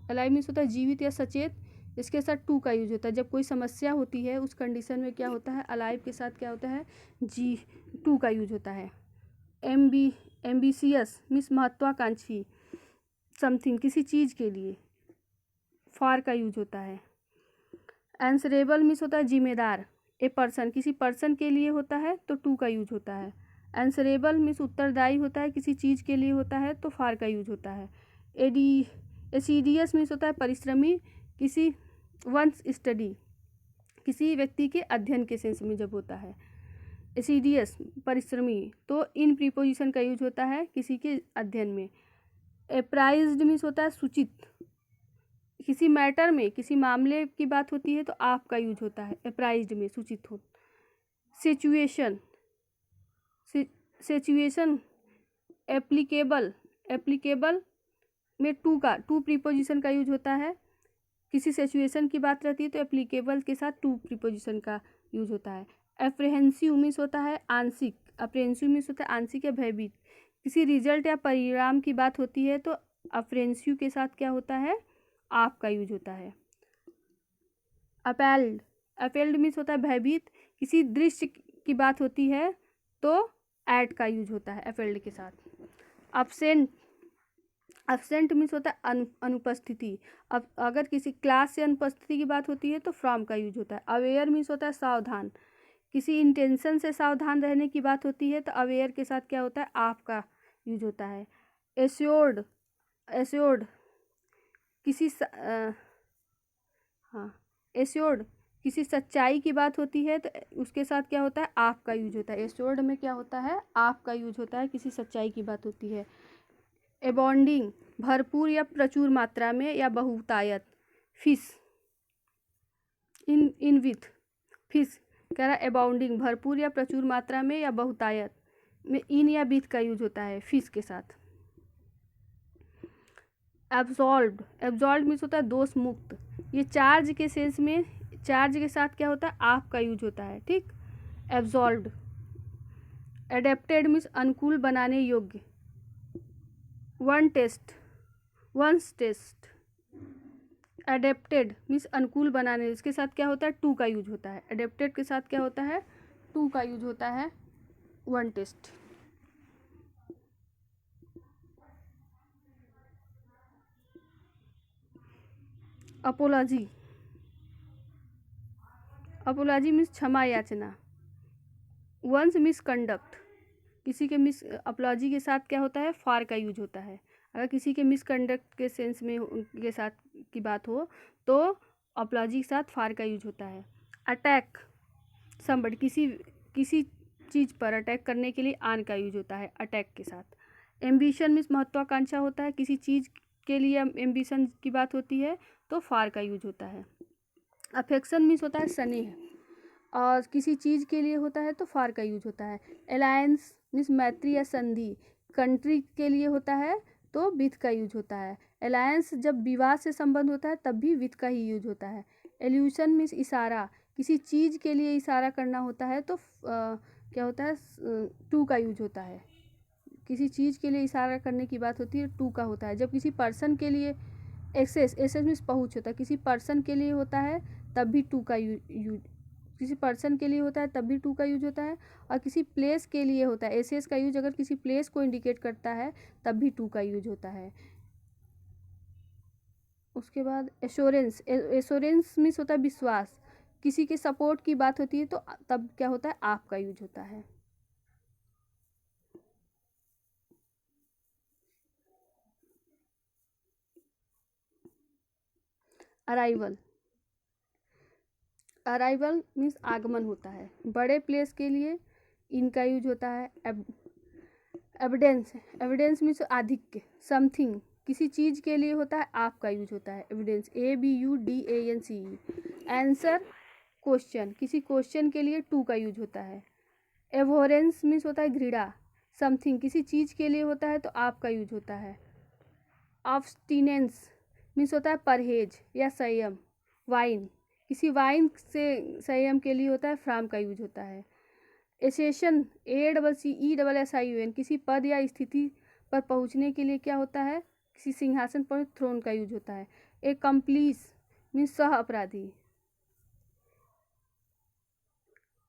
अलाइव मीन्स होता है जीवित या सचेत, इसके साथ टू का यूज होता है। जब कोई समस्या होती है उस कंडीशन में क्या होता है, अलाइव के साथ क्या होता है, जी टू का यूज होता है। एम्बिशियस मीन्स महत्वाकांक्षी, समथिंग किसी चीज़ के लिए, फॉर का यूज होता है। आंसरेबल मीन्स होता है जिम्मेदार, ए पर्सन किसी पर्सन के लिए होता है तो टू का यूज होता है। आंसरेबल मीन्स उत्तरदायी होता है, किसी चीज़ के लिए होता है तो फॉर का यूज होता है। एसीडियस मीन्स होता है परिश्रमी, किसी वंस स्टडी, किसी व्यक्ति के अध्ययन के सेंस में जब होता है एसीडियस परिश्रमी तो इन प्रीपोजिशन का यूज होता है किसी के अध्ययन में। अप्राइज्ड मीन्स होता है सूचित, किसी मैटर में, किसी मामले की बात होती है तो आप का यूज होता है अप्राइज्ड में, सूचित हो। सिचुएशन, सिचुएशन एप्लीकेबल, एप्लीकेबल में टू प्रीपोजिशन का यूज होता है। किसी सिचुएशन की बात रहती है तो एप्लीकेबल के साथ टू प्रीपोजिशन का यूज होता है। एप्रहेंसिव मीन्स होता है आंशिक, अप्रहेंसिव मीन्स होता है आंशिक या भयभीत, किसी रिजल्ट या परिणाम की बात होती है तो अप्रहेंसिव के साथ क्या होता है, आप का यूज होता है। अपेल्ड, अपेल्ड मीन्स होता है भयभीत, किसी दृश्य की बात होती है तो एट का यूज होता है अपेल्ड के साथ। अब्सेंट, अब्सेंट मीन्स होता है अनुपस्थिति, अब अगर किसी क्लास से अनुपस्थिति की बात होती है तो फ्रॉम का यूज होता है। अवेयर मीन्स होता है सावधान, किसी इंटेंशन से सावधान रहने की बात होती है तो अवेयर के साथ क्या होता है, आप का यूज होता है। एश्योर्ड, एश्योर्ड किसी एश्योर्ड किसी सच्चाई की बात होती है तो उसके साथ क्या होता है, आप का यूज होता है। एश्योर्ड में क्या होता है, आप का यूज होता है, किसी सच्चाई की बात होती है। एबॉन्डिंग भरपूर या प्रचुर मात्रा में या बहुतायत। फिश, इन विथ, फिश कह रहा है अबाउंडिंग भरपूर या प्रचुर मात्रा में या बहुतायत में इन या विथ का यूज होता है फिश के साथ। एब्जॉल्व्ड, एब्जॉल्व्ड मीन्स होता है दोष मुक्त, ये चार्ज के सेंस में, चार्ज के साथ क्या होता है, आप का यूज होता है, ठीक। एब्जॉल्व्ड। एडेप्टेड मीन्स अनुकूल बनाने योग्य। Once test. एडेप्टेड मीन्स अनुकूल बनाने, इसके साथ क्या होता है, टू का यूज होता है। एडेप्टेड के साथ क्या होता है, टू का यूज होता है, one test. Apology, apology means क्षमा याचना। वंस मीन्स कंडक्ट, किसी के मिस अपलॉजी के साथ क्या होता है, फार का यूज होता है। अगर किसी के मिसकंडक्ट के सेंस में के साथ की बात हो तो अपलॉजी के साथ फार का यूज होता है। अटैक समबडी, किसी चीज़ पर अटैक करने के लिए आन का यूज होता है अटैक के साथ। एम्बिशन मीन्स महत्वाकांक्षा होता है, किसी चीज़ के लिए एम्बिशन की बात होती है तो फार का यूज होता है। अफेक्शन मीन्स होता है स्नेह, और किसी चीज़ के लिए होता है तो फार का यूज होता है। अलायंस मीन्स मैत्री या संधि, कंट्री के लिए होता है तो विथ का यूज होता है। अलायंस जब विवाद से संबंध होता है तब भी विथ का ही यूज होता है। एल्यूशन मीन्स इशारा, किसी चीज़ के लिए इशारा करना होता है तो क्या होता है, टू का यूज होता है। किसी चीज़ के लिए इशारा करने की बात होती है टू का होता है। जब किसी पर्सन के लिए एक्सेस मीन्स पहुँच होता है, किसी पर्सन के लिए होता है तब भी टू का यूज, किसी पर्सन के लिए होता है तब भी टू का यूज होता है। और किसी प्लेस के लिए होता है, एस का यूज अगर किसी प्लेस को इंडिकेट करता है तब भी टू का यूज होता है। उसके बाद एश्योरेंस, एश्योरेंस मीन्स होता है विश्वास, किसी के सपोर्ट की बात होती है तो तब क्या होता है, आप का यूज होता है। अराइवल, अराइवल मीन्स आगमन होता है। बड़े प्लेस के लिए इनका यूज होता है। एविडेंस, एविडेंस मीन्स आधिक्य, समथिंग, किसी चीज़ के लिए होता है आप का यूज होता है। Evidence, ABUDANCE। आंसर क्वेश्चन, किसी क्वेश्चन के लिए टू का यूज होता है। एवोरेंस मीन्स होता है घृणा, समथिंग, किसी चीज़ के लिए होता है तो आप का यूज होता है। ऑब्स्टिनेंस मीन्स होता है परहेज या संयम। वाइन, किसी वाइन से संयम के लिए होता है फ्राम का यूज होता है। एसेशन, ACCESSION, किसी पद या स्थिति पर पहुंचने के लिए क्या होता है, किसी सिंहासन पर थ्रोन का यूज होता है। एकम्प्लीस मीन्स सह अपराधी,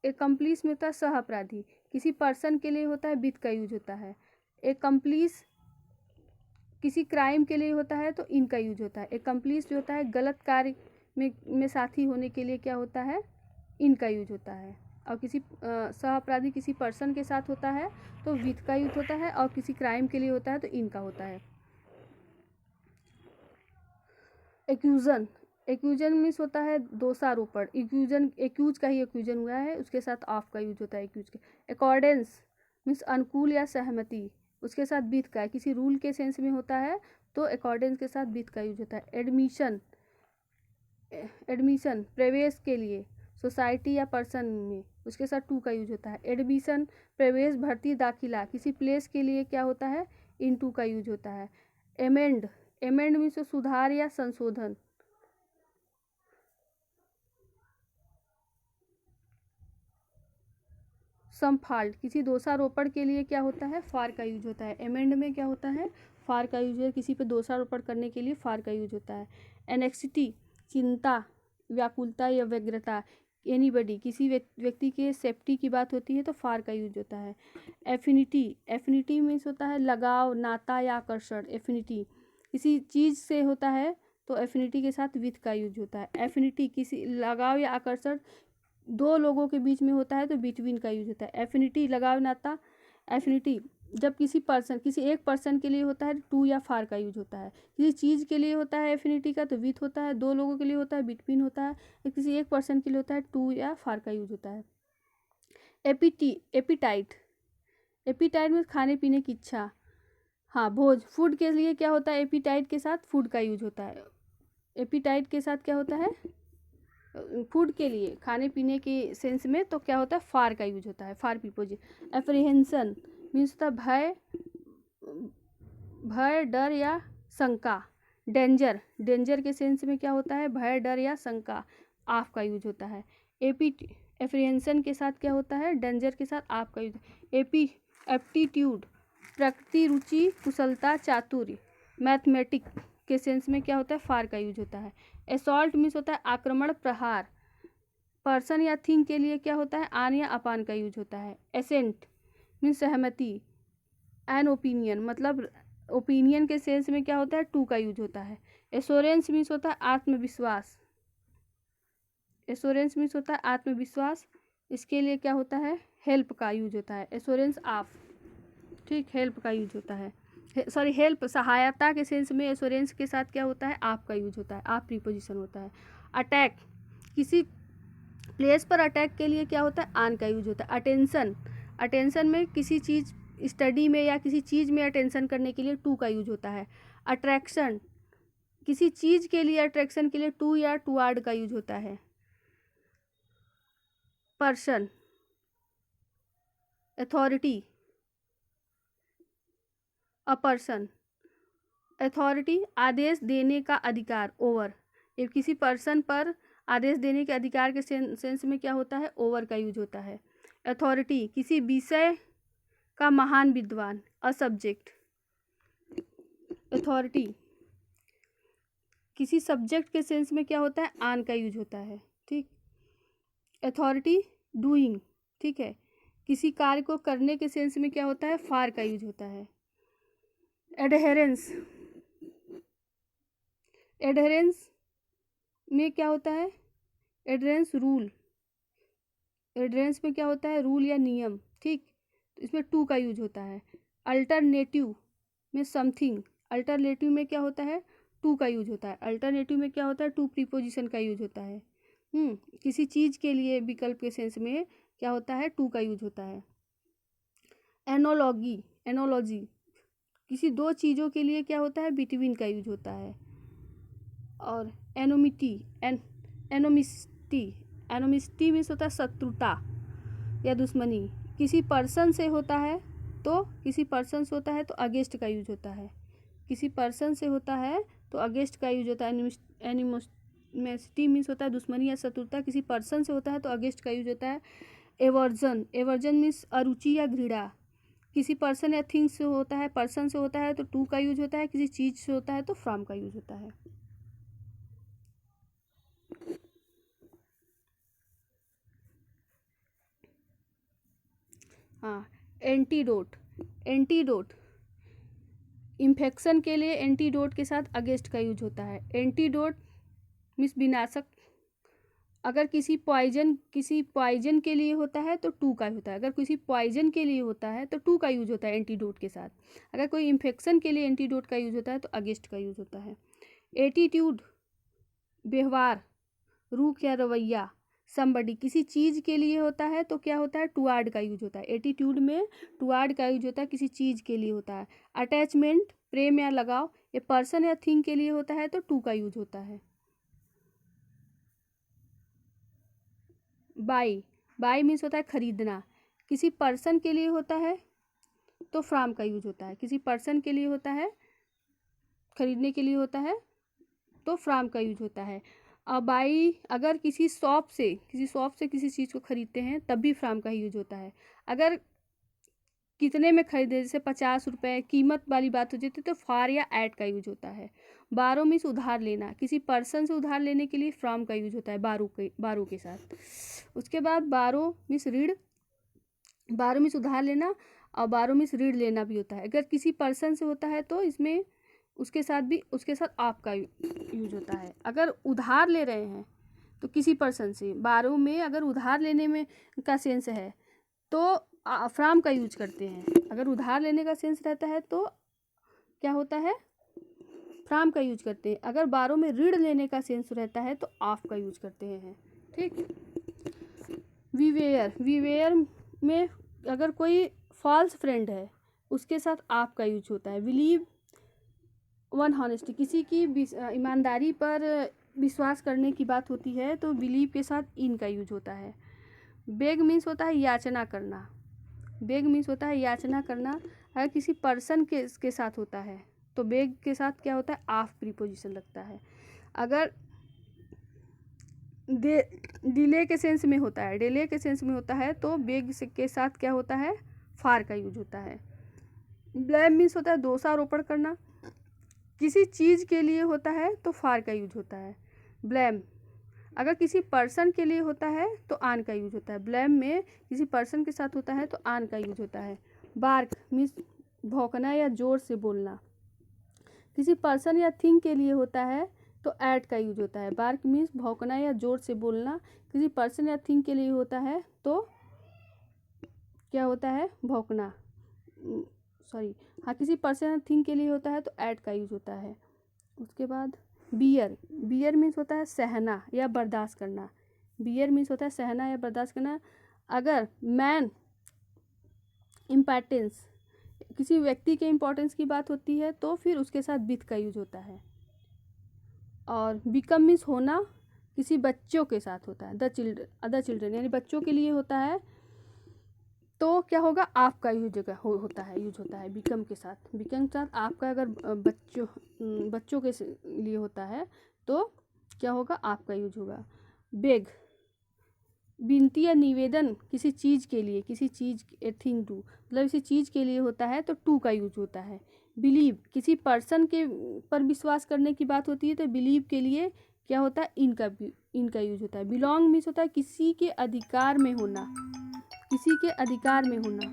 एकम्प्लीस में होता है सह अपराधी, किसी पर्सन के लिए होता है विथ का यूज होता है। एकम्प्लीस किसी क्राइम के लिए होता है तो इन का यूज होता है। एकम्प्लीस जो होता है गलत कार्य में साथी होने के लिए क्या होता है, इन का यूज होता है। और किसी सह अपराधी किसी पर्सन के साथ होता है तो विथ का यूज होता है, और किसी क्राइम के लिए होता है तो इन का होता है। एक्यूजन, एक्यूजन मीन्स होता है दोषारोपण, एक्यूजन एक्यूज का ही एक्यूजन हुआ है, उसके साथ ऑफ का यूज होता है एक्यूज के। अकॉर्डेंस मीन्स अनुकूल या सहमति, उसके साथ विथ का है, किसी रूल के सेंस में होता है तो अकॉर्डेंस के साथ विथ का यूज होता है। एडमिशन, एडमिशन प्रवेश के लिए सोसाइटी या पर्सन में, उसके साथ टू का यूज होता है। एडमिशन प्रवेश, भर्ती, दाखिला, किसी प्लेस के लिए क्या होता है, इन टू का यूज होता है। एमेंड, एमेंड मीन्स सुधार या संशोधन। सम फॉल्ट, किसी दोषारोपण के लिए क्या होता है, फार का यूज होता है। एमेंड में क्या होता है, फार का यूज है, किसी पे दोषारोपण करने के लिए फार का यूज होता है। एनेक्सिटी, चिंता, व्याकुलता या व्यग्रता, एनीबडी, किसी व्यक्ति के सेफ्टी की बात होती है तो फार का यूज होता है। एफिनिटी, एफिनिटी मीन्स होता है लगाव, नाता या आकर्षण। एफिनिटी किसी चीज़ से होता है तो एफिनिटी के साथ विथ का यूज होता है। एफिनिटी किसी लगाव या आकर्षण दो लोगों के बीच में होता है तो बिटवीन का यूज होता है। एफिनिटी लगाव, नाता। एफिनिटी जब किसी एक पर्सन के लिए होता है टू या फार का यूज होता है। किसी चीज़ के लिए होता है एफिनिटी का तो विथ होता है, दो लोगों के लिए होता है बिटवीन होता है, किसी एक पर्सन के लिए होता है टू या फार का यूज होता है। एपिटाइट, एपिटाइट में खाने पीने की इच्छा, हाँ भोज, फूड के लिए क्या होता है, एपिटाइट के साथ फूड का यूज होता है। एपिटाइट के साथ क्या होता है, फूड के लिए खाने पीने के सेंस में तो क्या होता है, फार का यूज होता है, फार प्रीपोजिशन। एप्रीहेंशन मीन्स होता है भय, भय, डर या शंका। डेंजर, डेंजर के सेंस में क्या होता है, भय, डर या शंका, आप का यूज होता है। एप्रीहेंशन के साथ क्या होता है, डेंजर के साथ आप का यूज। एप्टीट्यूड प्रकृति, रुचि, कुशलता, चातुर्य। मैथमेटिक के सेंस में क्या होता है, फार का यूज होता है। असॉल्ट मीन्स होता है आक्रमण, प्रहार। पर्सन या थिंग के लिए क्या होता है, आन या अपान का यूज होता है। एसेंट मीन्स सहमति। एन ओपिनियन मतलब ओपिनियन के सेंस में क्या होता है, टू का यूज होता है। एश्योरेंस मीन्स होता है आत्मविश्वास, एश्योरेंस मीन्स होता है आत्मविश्वास, इसके लिए क्या होता है, हेल्प का यूज होता है। एश्योरेंस ऑफ, ठीक, हेल्प का यूज होता है, सॉरी हेल्प सहायता के सेंस में एश्योरेंस के साथ क्या होता है, आप का यूज होता है, आप प्रीपोजिशन होता है। अटैक, किसी प्लेस पर अटैक के लिए क्या होता है, आन का यूज होता है। अटेंशन, अटेंशन में किसी चीज़ स्टडी में या किसी चीज़ में अटेंशन करने के लिए टू का यूज होता है। अट्रैक्शन, किसी चीज़ के लिए अट्रैक्शन के लिए टू या टुवार्ड का यूज होता है। Person, authority, a person, authority आदेश देने का अधिकार, ओवर, ये किसी पर्सन पर आदेश देने के अधिकार के सेंस में क्या होता है, ओवर का यूज होता है। अथॉरिटी, किसी विषय का महान विद्वान, अ सब्जेक्ट। अथॉरिटी किसी सब्जेक्ट के सेंस में क्या होता है, आन का यूज होता है। ठीक, अथॉरिटी डूइंग, ठीक है, किसी कार्य को करने के सेंस में क्या होता है, फार का यूज होता है। एडहेरेंस, एडहेरेंस में क्या होता है, एडहेरेंस रूल, एडहेरेंस में क्या होता है, रूल या नियम। ठीक, तो इसमें टू का यूज होता है। अल्टरनेटिव में समथिंग, अल्टरनेटिव में क्या होता है, टू का यूज होता है। अल्टरनेटिव में क्या होता है, टू प्रीपोजिशन का यूज होता है। किसी चीज़ के लिए विकल्प के सेंस में क्या होता है, टू का यूज होता है। एनोलॉगी, एनोलॉजी, किसी दो चीज़ों के लिए क्या होता है, बिटवीन का यूज होता है। और एनोमिटी, एनोमिस्टी, एनोमिस्टी मीन्स होता है शत्रुता या दुश्मनी, किसी पर्सन से होता है तो किसी पर्सन से होता है तो अगेंस्ट का यूज होता है। किसी पर्सन से होता है तो अगेंस्ट का यूज होता है। एनिमोसिटी मीन्स होता है दुश्मनी या शत्रुता, किसी पर्सन से होता है तो अगेंस्ट का यूज होता है। एवर्जन, एवर्जन मीन्स अरुचि या घृणा, किसी पर्सन या थिंग से होता है, पर्सन से होता है तो टू का यूज होता है, किसी चीज़ से होता है तो फ्रॉम का यूज होता है। हाँ, एंटीडोट, एंटीडोट इन्फेक्शन के लिए एंटीडोट के साथ अगेंस्ट का यूज होता है। एंटीडोट मीन्स विनाशक, अगर किसी पॉइजन के लिए होता है तो टू का होता है, अगर किसी पॉइजन के लिए होता है तो टू का यूज होता है एंटीडोट के साथ। अगर कोई इन्फेक्शन के लिए एंटीडोट का यूज होता है तो अगेंस्ट का यूज होता है। एटीट्यूड, व्यवहार, रुख या रवैया। समबडी, किसी चीज़ के लिए होता है तो क्या होता है, टुवार्ड का यूज होता है। एटीट्यूड में टुवार्ड का यूज होता है, किसी चीज़ के लिए होता है। अटैचमेंट, प्रेम या लगाव, ये पर्सन या थिंग के लिए होता है तो टू का यूज होता है। बाई, बाई मीन्स होता है खरीदना, किसी पर्सन के लिए होता है तो फ्रॉम का यूज होता है। किसी पर्सन के लिए होता है, खरीदने के लिए होता है तो फ्रॉम का यूज होता है। बाई, अगर किसी शॉप से किसी चीज़ को खरीदते हैं तब भी फ्रॉम का यूज होता है। अगर कितने में खरीदे, जैसे 50 रुपये कीमत वाली बात हो जाती है तो फार या एट का यूज होता है। बारो मीन्स उधार लेना, किसी पर्सन से उधार लेने के लिए फ्रॉम का यूज होता है बारो के साथ। उसके बाद बारो मीन्स ऋण, बारो मीन्स उधार लेना और बारो मीन्स ऋण लेना भी होता है। अगर किसी पर्सन से होता है तो इसमें उसके साथ आप का यूज होता है। अगर उधार ले रहे हैं तो किसी पर्सन से, बारो में अगर उधार लेने में का सेंस है तो फ्रॉम का यूज करते हैं। अगर उधार लेने का सेंस रहता है तो क्या होता है, फ्रॉम का यूज करते हैं। अगर बारो में ऋण लेने का सेंस रहता है तो ऑफ का यूज करते हैं। ठीक, विवेयर, विवेयर में अगर कोई फॉल्स फ्रेंड है उसके साथ आप का यूज होता है। बिलीव वन हॉनेस्टी, किसी की ईमानदारी पर विश्वास करने की बात होती है तो बिलीव के साथ इन का यूज होता है। बेग मीन्स होता है याचना करना, बेग मीन्स होता है याचना करना। अगर किसी पर्सन के साथ होता है तो बेग के साथ क्या होता है, ऑफ प्रीपोजिशन लगता है। अगर डिले के सेंस में होता है, डिले के सेंस में होता है तो बेग के साथ क्या होता है, फार का यूज होता है। ब्लेम मीन्स होता है दोषारोपण करना, किसी चीज़ के लिए होता है तो फार का यूज होता है। ब्लेम अगर किसी पर्सन के लिए होता है तो आन का यूज होता है। ब्लेम में किसी पर्सन के साथ होता है तो आन का यूज होता है। बार्क मीन्स भौंकना या जोर से बोलना, किसी पर्सन या थिंग के लिए होता है तो ऐट का यूज होता है। बार्क मीन्स भौंकना या जोर से बोलना, किसी पर्सन या थिंग के लिए होता है तो क्या होता है, भौंकना। सॉरी, हाँ किसी पर्सन या थिंग के लिए होता है तो एट का यूज होता है। उसके बाद बियर, बियर मीन्स होता है सहना या बर्दाश्त करना। बियर मीन्स होता है सहना या बर्दाश्त करना। अगर मैन इम्पॉर्टेंस, किसी व्यक्ति के इम्पोर्टेंस की बात होती है तो फिर उसके साथ विथ का यूज होता है। और बिकम मीन्स होना, किसी बच्चों के साथ होता है, अदर चिल्ड्रन यानी बच्चों के लिए होता है तो क्या होगा, आपका यूज होता है बिकम के साथ। बिकम के साथ आपका अगर बच्चों के लिए होता है तो क्या होगा, आपका यूज होगा। बेग, विनती या निवेदन किसी चीज़ के लिए, किसी चीज़ ए थिंग टू, मतलब किसी चीज़ के लिए होता है तो टू का यूज होता है। बिलीव, किसी पर्सन के पर विश्वास करने की बात होती है तो बिलीव के लिए क्या होता है, इनका यूज होता है। बिलोंग मीन्स होता है किसी के अधिकार में होना, किसी के अधिकार में होना।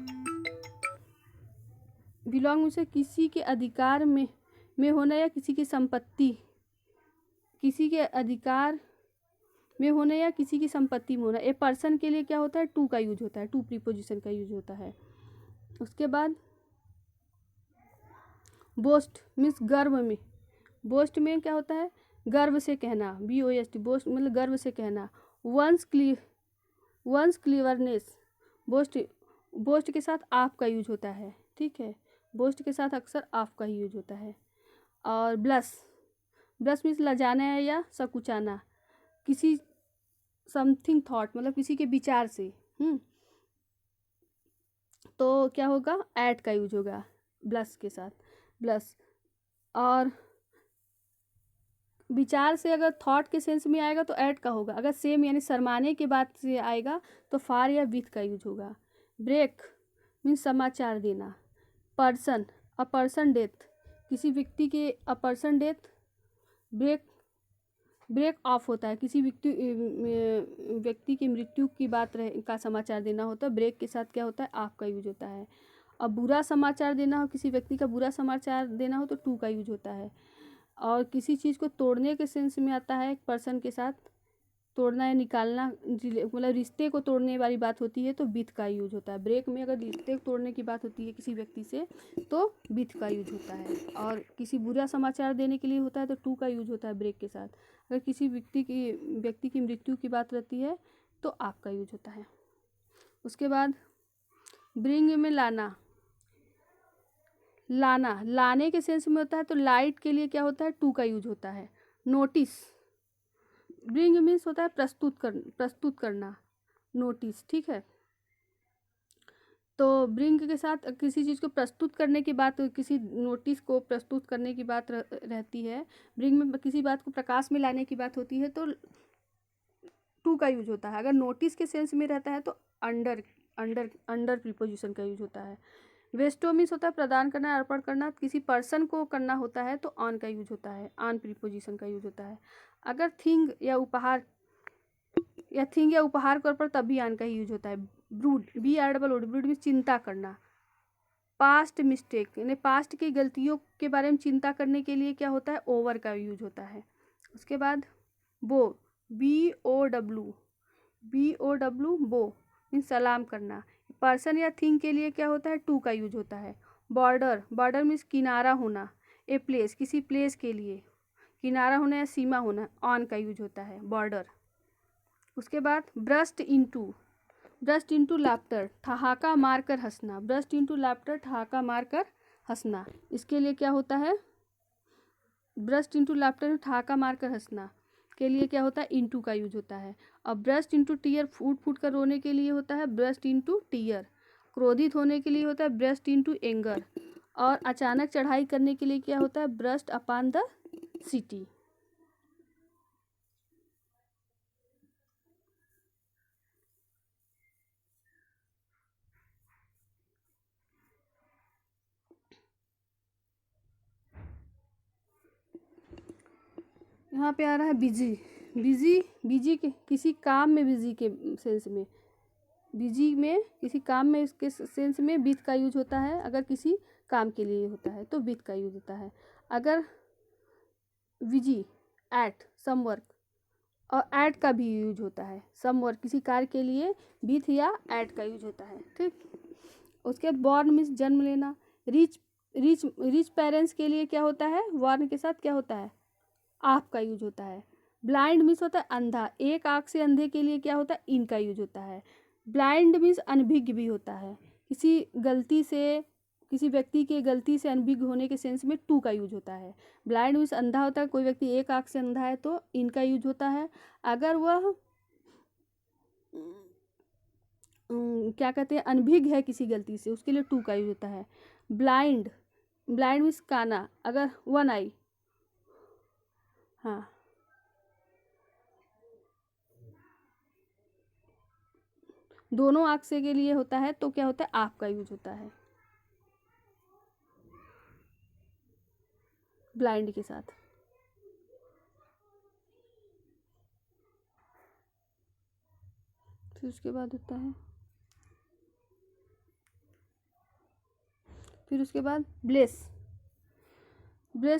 बिलोंग मीन्स किसी के अधिकार में होना या किसी की संपत्ति, किसी के अधिकार में होना या किसी की संपत्ति में होना। ए पर्सन के लिए क्या होता है, टू का यूज होता है, टू प्रीपोजिशन का यूज होता है। उसके बाद बोस्ट मीन्स गर्व में, बोस्ट में क्या होता है, गर्व से कहना, BOST, बोस्ट मतलब गर्व से कहना। वंस क्लीवरनेस, बोस्ट के साथ आप का यूज होता है, ठीक है, बोस्ट के साथ अक्सर आप का ही यूज होता है। और ब्लश मीन्स लजाना या सकुचाना, किसी समथिंग थॉट मतलब किसी के विचार से। तो क्या होगा, एट का यूज होगा ब्लश के साथ, ब्लश। और विचार से अगर थॉट के सेंस में आएगा तो एट का होगा। अगर सेम यानी शर्माने के बाद से आएगा तो फार या विथ का यूज होगा। ब्रेक मीन्स समाचार देना। पर्सन, अ पर्सन डेथ, किसी व्यक्ति के a person death. Break off होता है, किसी व्यक्ति की मृत्यु की बात का समाचार देना होता है, ब्रेक के साथ क्या होता है, आप का यूज होता है। अब बुरा समाचार देना हो, किसी व्यक्ति का बुरा समाचार देना हो तो टू का यूज होता है। और किसी चीज़ को तोड़ने के सेंस में आता है, एक पर्सन के साथ तोड़ना या निकालना, मतलब रिश्ते को तोड़ने वाली बात होती है तो विथ का यूज होता है। ब्रेक में अगर रिश्ते को तोड़ने की बात होती है किसी व्यक्ति से तो विथ का यूज होता है। और किसी बुरा समाचार देने के लिए होता है तो टू का यूज होता है ब्रेक के साथ। अगर किसी व्यक्ति की मृत्यु की बात रहती है तो आप का यूज होता है। उसके बाद ब्रिंग में लाने के सेंस में होता है तो लाइट के लिए क्या होता है, टू का यूज होता है। नोटिस, ब्रिंग मीन्स होता है प्रस्तुत करना, नोटिस, ठीक है। तो ब्रिंग के साथ किसी चीज़ को प्रस्तुत करने की बात, किसी नोटिस को प्रस्तुत करने की बात रहती है। ब्रिंग में किसी बात को प्रकाश में लाने की बात होती है तो टू का यूज होता है। अगर नोटिस के सेंस में रहता है तो अंडर प्रीपोजिशन का यूज होता है। वेस्टो मीन्स होता है प्रदान करना, अर्पण करना, किसी पर्सन को करना होता है तो ऑन का यूज होता है, ऑन प्रीपोजिशन का यूज होता है। अगर थिंग या उपहार के ऊपर तब भी ऑन का ही यूज होता है। ब्रूड, ब्रूड मीन्स चिंता करना। पास्ट मिस्टेक यानी पास्ट की गलतियों के बारे में चिंता करने के लिए क्या होता है, ओवर का यूज होता है। उसके बाद बो, BOW बो मीन्स सलाम करना। पर्सन या थिंग के लिए क्या होता है, टू का यूज होता है। बॉर्डर मीन्स किनारा होना। ए प्लेस, किसी प्लेस के लिए किनारा होना या सीमा होना, ऑन का यूज होता है, बॉर्डर। उसके बाद ब्रस्ट इनटू लाफ्टर, ठहाका मारकर हंसना। ब्रस्ट इनटू लाफ्टर, ठहाका मारकर हंसना, इसके लिए क्या होता है, ब्रस्ट इनटू लाफ्टर, ठहाका मारकर हंसना के लिए क्या होता है, इनटू का यूज होता है। और ब्रस्ट इनटू टीयर, फूट कर रोने के लिए होता है ब्रस्ट इनटू टीयर। क्रोधित होने के लिए होता है ब्रस्ट इनटू एंगर। और अचानक चढ़ाई करने के लिए क्या होता है, ब्रस्ट अपॉन द सिटी। यहाँ पे आ रहा है बिजी के किसी काम में, बिजी के सेंस में, बिजी में किसी काम में, इसके सेंस में विथ का यूज होता है। अगर किसी काम के लिए होता है तो विथ का यूज होता है। अगर बिजी एट सम वर्क, और एट का भी यूज होता है, सम वर्क किसी कार्य के लिए विथ या एट का यूज होता है, ठीक। उसके बाद बॉर्न मीन्स जन्म लेना। रिच रिच रिच पेरेंट्स के लिए क्या होता है, वर्ण के साथ क्या होता है, आप का यूज होता है। ब्लाइंड मीन्स होता है अंधा, एक आँख से अंधे के लिए क्या होता है, इन का यूज होता है। ब्लाइंड मीन्स अनभिज्ञ भी होता है, किसी व्यक्ति के गलती से अनभिज्ञ होने के सेंस में टू का यूज होता है। ब्लाइंड मीन्स अंधा होता है, कोई व्यक्ति एक आँख से अंधा है तो इन का यूज होता है। अगर वह क्या कहते हैं, अनभिज्ञ है किसी गलती से, उसके लिए टू का यूज होता है। ब्लाइंड मीन्स काना, अगर वन आई, हाँ, दोनों आँख से के लिए होता है तो क्या होता है, आप का यूज होता है ब्लाइंड के साथ। फिर उसके बाद होता है, फिर उसके बाद ब्लेस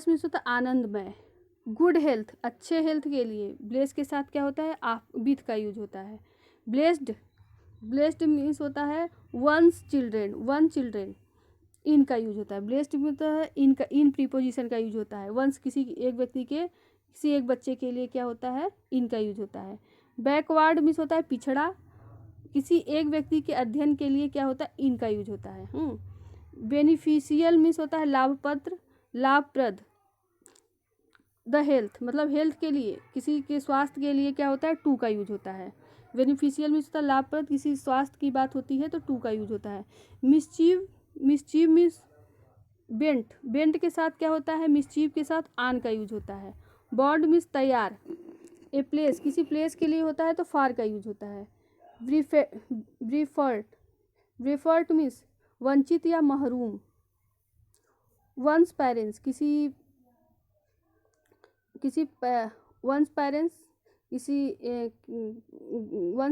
मीन्स होता है आनंदमय। गुड हेल्थ, अच्छे हेल्थ के लिए ब्लेस के साथ क्या होता है, आप विथ का यूज होता है। ब्लेस्ड मीन्स होता है वन चिल्ड्रेन, इन का यूज होता है। ब्लेस्ड में होता है इन प्रीपोजिशन का यूज होता है। वंस किसी एक बच्चे के लिए क्या होता है, इन का यूज होता है। बैकवर्ड मीन्स होता है पिछड़ा, किसी एक व्यक्ति के अध्ययन के लिए क्या होता है, इन का यूज होता है। बेनिफिशियल मीन्स होता है लाभप्रद। द हेल्थ मतलब हेल्थ के लिए, किसी के स्वास्थ्य के लिए क्या होता है, टू का यूज होता है। बेनिफिशियल मीन्स होता है लाभप्रद, किसी स्वास्थ्य की बात होती है तो टू का यूज होता है। मिस्चीव मीन्स बेंट के साथ क्या होता है, मिस्चीव के साथ आन का यूज होता है। बॉन्ड मीन्स तैयार। ए प्लेस, किसी प्लेस के लिए होता है तो फार का यूज होता है। ब्रीफर्ट मीन्स वंचित या महरूम। वंस पेरेंट्स, वंस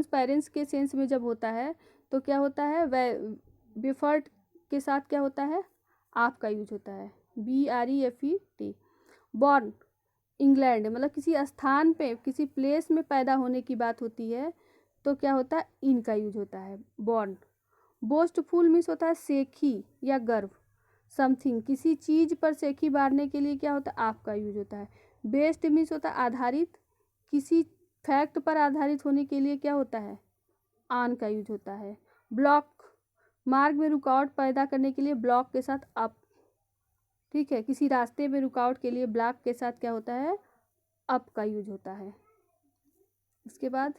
पेरेंट्स के सेंस में जब होता है तो क्या होता है, बेफर्ट के साथ क्या होता है, आप का यूज होता है। BREFET। बॉर्न इंग्लैंड, मतलब किसी स्थान पे किसी प्लेस में पैदा होने की बात होती है तो क्या होता है, इन का यूज होता है बॉर्न। बोस्टफुल मीन्स होता है सेखी या गर्व। समथिंग, किसी चीज पर सेखी बारने के लिए क्या होता है, आप का यूज होता है। बेस्ड मीन्स होता है आधारित, किसी फैक्ट पर आधारित होने के लिए क्या होता है, आन का यूज होता है। ब्लॉक, मार्ग में रुकावट पैदा करने के लिए ब्लॉक के साथ अप, ठीक है, किसी रास्ते में रुकावट के लिए ब्लॉक के साथ क्या होता है, अप का यूज होता है। इसके बाद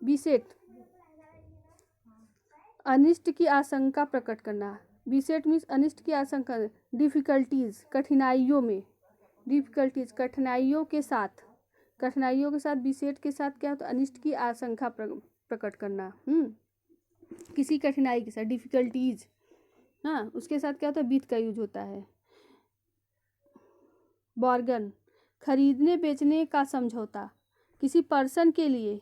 बीसेट, अनिष्ट की आशंका प्रकट करना। बीसेट मीन्स अनिष्ट की आशंका, डिफिकल्टीज, कठिनाइयों के साथ बीसेट के साथ क्या होता है, अनिष्ट की आशंका प्रकट करना। किसी कठिनाई के साथ डिफिकल्टीज, हाँ, उसके साथ क्या होता है, बीत का यूज होता है। बार्गन, खरीदने बेचने का समझौता, किसी पर्सन के लिए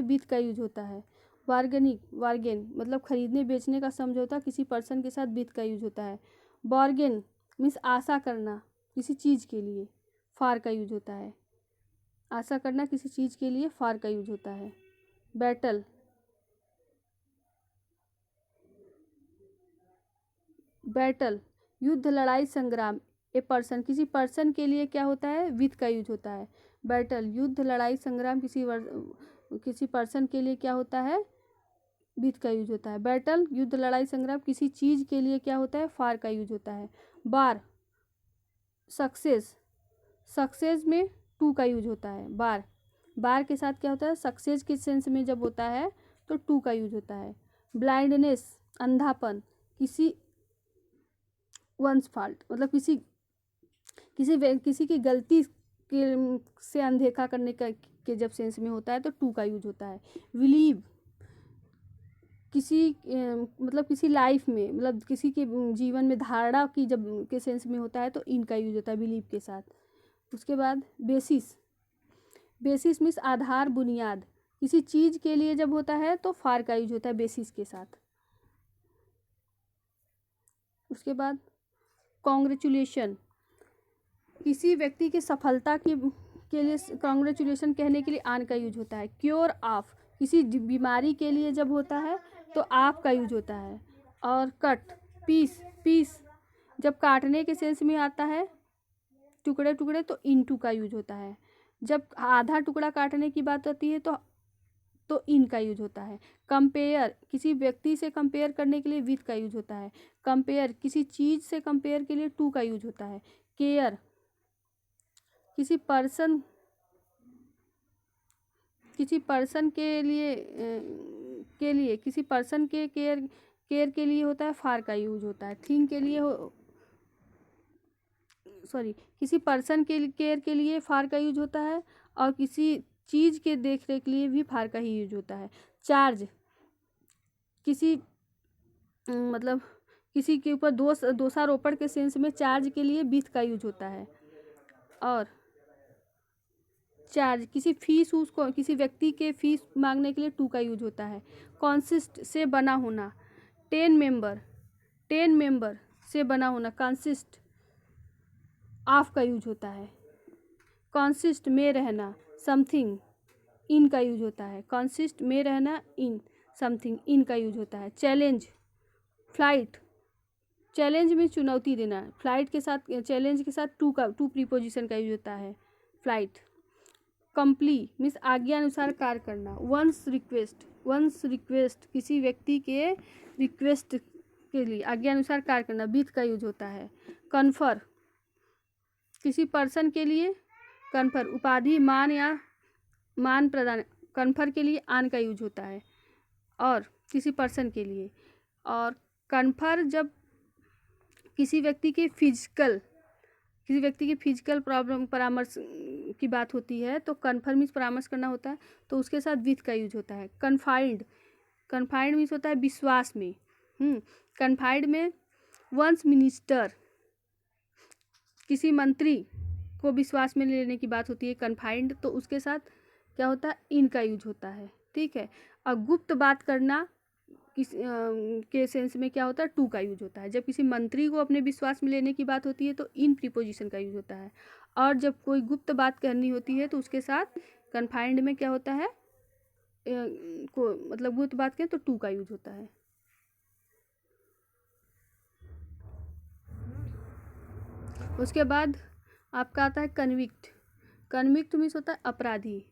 बीत का यूज होता है। बार्गेन मतलब खरीदने बेचने का समझौता, किसी पर्सन के साथ बीत का यूज होता है। बार्गेन मीन्स आशा करना, किसी चीज़ के लिए फार का यूज होता है। आशा करना किसी चीज़ के लिए फार का यूज होता है। बैटल युद्ध, लड़ाई, संग्राम। ए पर्सन, किसी पर्सन के लिए क्या होता है, विथ का यूज होता है। बैटल युद्ध, लड़ाई, संग्राम, किसी पर्सन के लिए क्या होता है, विथ का यूज होता है। बैटल युद्ध, लड़ाई, संग्राम, किसी चीज़ के लिए क्या होता है, फार का यूज होता है। बार सक्सेस में टू का यूज होता है। बार के साथ क्या होता है, सक्सेस के सेंस में जब होता है तो टू का यूज होता है। ब्लाइंडनेस अंधापन, किसी वंस फॉल्ट मतलब किसी की गलती के से अनदेखा करने का के जब सेंस में होता है तो टू का यूज होता है। बिलीव किसी लाइफ में, मतलब किसी के जीवन में धारणा की जब के सेंस में होता है तो इन का यूज होता है बिलीव के साथ। उसके बाद बेसिस मीन्स आधार, बुनियाद, किसी चीज़ के लिए जब होता है तो फार का यूज होता है बेसिस के साथ। उसके बाद कॉन्ग्रेचुलेशन, किसी व्यक्ति की सफलता के लिए कॉन्ग्रेचुलेशन कहने के लिए आन का यूज होता है। क्योर ऑफ, किसी बीमारी के लिए जब होता है तो आप का यूज होता है। और कट पीस पीस जब काटने के सेंस में आता है, टुकड़े टुकड़े, तो इनटू का यूज होता है। जब आधा टुकड़ा काटने की बात आती है तो इन का यूज होता है। कंपेयर, किसी व्यक्ति से कंपेयर करने के लिए विथ का यूज होता है। कंपेयर, किसी चीज़ से कंपेयर के लिए टू का यूज होता है। केयर, किसी पर्सन किसी पर्सन के केयर के लिए होता है, फार का यूज होता है। थिंग के लिए किसी पर्सन के केयर के लिए फार का यूज होता है, और किसी चीज़ के देख रेख के लिए भी फार का ही यूज होता है। चार्ज, किसी के ऊपर दोषारोपण के सेंस में चार्ज के लिए विथ का यूज होता है। और चार्ज, किसी व्यक्ति के फीस मांगने के लिए टू का यूज होता है। कॉन्सिस्ट, से बना होना। 10 मेंबर से बना होना, कंसिस्ट, ऑफ का यूज होता है। कॉन्सिस्ट, में रहना। समथिंग, इन का यूज होता है। कॉन्सिस्ट, में रहना, इन समथिंग, इन का यूज होता है। चैलेंज, फ्लाइट, चैलेंज में चुनौती देना। फ्लाइट के साथ, चैलेंज के साथ टू प्रीपोजिशन का यूज होता है। फ्लाइट। कंप्ली मीन्स आज्ञा अनुसार कार्य करना। वंस रिक्वेस्ट, किसी व्यक्ति के रिक्वेस्ट के लिए आज्ञा अनुसार कार्य करना, विथ का यूज होता है। कन्फर, किसी पर्सन के लिए कन्फर, उपाधि, मान या मान प्रदान। कन्फर के लिए आन का यूज होता है, और किसी पर्सन के लिए। और कन्फर जब किसी व्यक्ति के फिजिकल प्रॉब्लम परामर्श की बात होती है, तो कन्फर मीन्स परामर्श करना होता है, तो उसके साथ विथ का यूज होता है। कन्फाइंड मीन्स होता है विश्वास में। कन्फाइंड में वंस मिनिस्टर, किसी मंत्री को विश्वास में लेने की बात होती है कन्फाइंड, तो उसके साथ क्या होता है, इन का यूज होता है। ठीक है। और गुप्त बात करना के सेंस में क्या होता है, टू का यूज होता है। जब किसी मंत्री को अपने विश्वास में लेने की बात होती है तो इन प्रीपोजिशन का यूज होता है, और जब कोई गुप्त बात करनी होती है तो उसके साथ कन्फाइंड में क्या होता है, गुप्त बात करें तो टू का यूज होता है। उसके बाद आपका आता है कन्विक्ट मीन्स होता है अपराधी।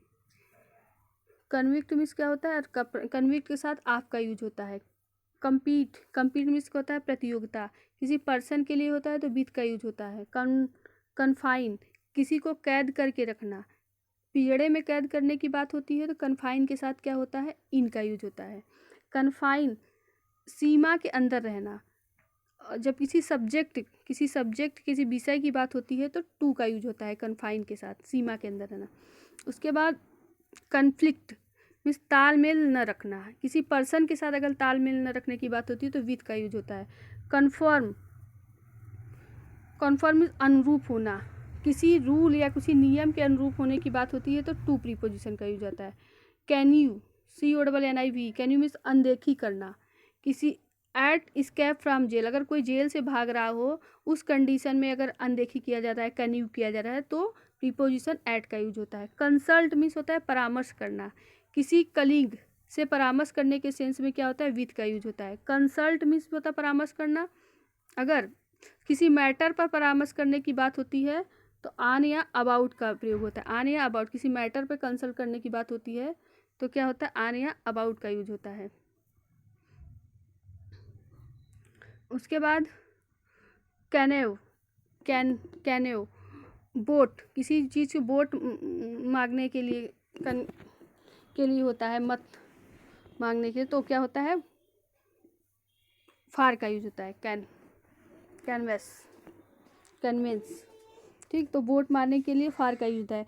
कन्विक्ट मीन्स क्या होता है, कन्विक्ट के साथ आप का यूज होता है। कम्पीट मीन्स क्या होता है, प्रतियोगिता। किसी पर्सन के लिए होता है तो विथ का यूज होता है। कन्फाइन, किसी को कैद करके रखना। पिंजड़े में कैद करने की बात होती है तो कन्फाइन के साथ क्या होता है, इन का यूज होता है। कन्फाइन, सीमा के अंदर रहना। जब किसी विषय की बात होती है तो टू का यूज होता है कन्फाइन के साथ, सीमा के अंदर रहना। उसके बाद कन्फ्लिक्ट मीन्स तालमेल न रखना। किसी पर्सन के साथ अगर तालमेल न रखने की बात होती है तो विथ का यूज होता है। कन्फर्म मीन्स अनुरूप होना। किसी रूल या किसी नियम के अनुरूप होने की बात होती है तो टू प्रीपोजिशन का यूज होता है। कैन्यू, CONNIV, कैन्यू मीन्स अनदेखी करना। किसी एट स्केप फ्रॉम जेल, अगर कोई जेल से भाग रहा हो उस कंडीशन में अगर अनदेखी किया जा रहा है, कैन्यू किया जा रहा है, तो प्रीपोजिशन एट का यूज होता है। कंसल्ट मीन्स होता है परामर्श करना। किसी कलीग से परामर्श करने के सेंस में क्या होता है, विथ का यूज होता है। कंसल्ट मीन्स होता है परामर्श करना। अगर किसी मैटर पर परामर्श करने की बात होती है तो ऑन या अबाउट का प्रयोग होता है। ऑन या अबाउट, किसी मैटर पर कंसल्ट करने की बात होती है तो क्या होता है, ऑन या अबाउट का यूज होता है। उसके बाद कैनेव बोट, किसी चीज़ की बोट मांगने के लिए होता है, मत मांगने के लिए, तो क्या होता है, फार का यूज होता है। कन्वेंस, ठीक, तो बोट मारने के लिए फार का यूज होता है।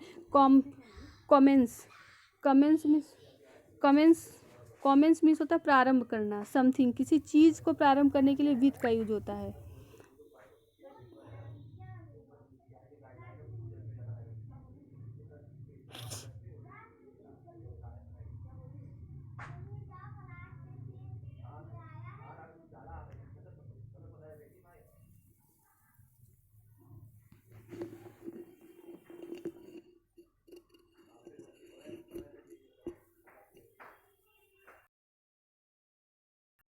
कमेंस मीन्स होता है प्रारंभ करना। समथिंग, किसी चीज़ को प्रारंभ करने के लिए विथ का यूज होता है।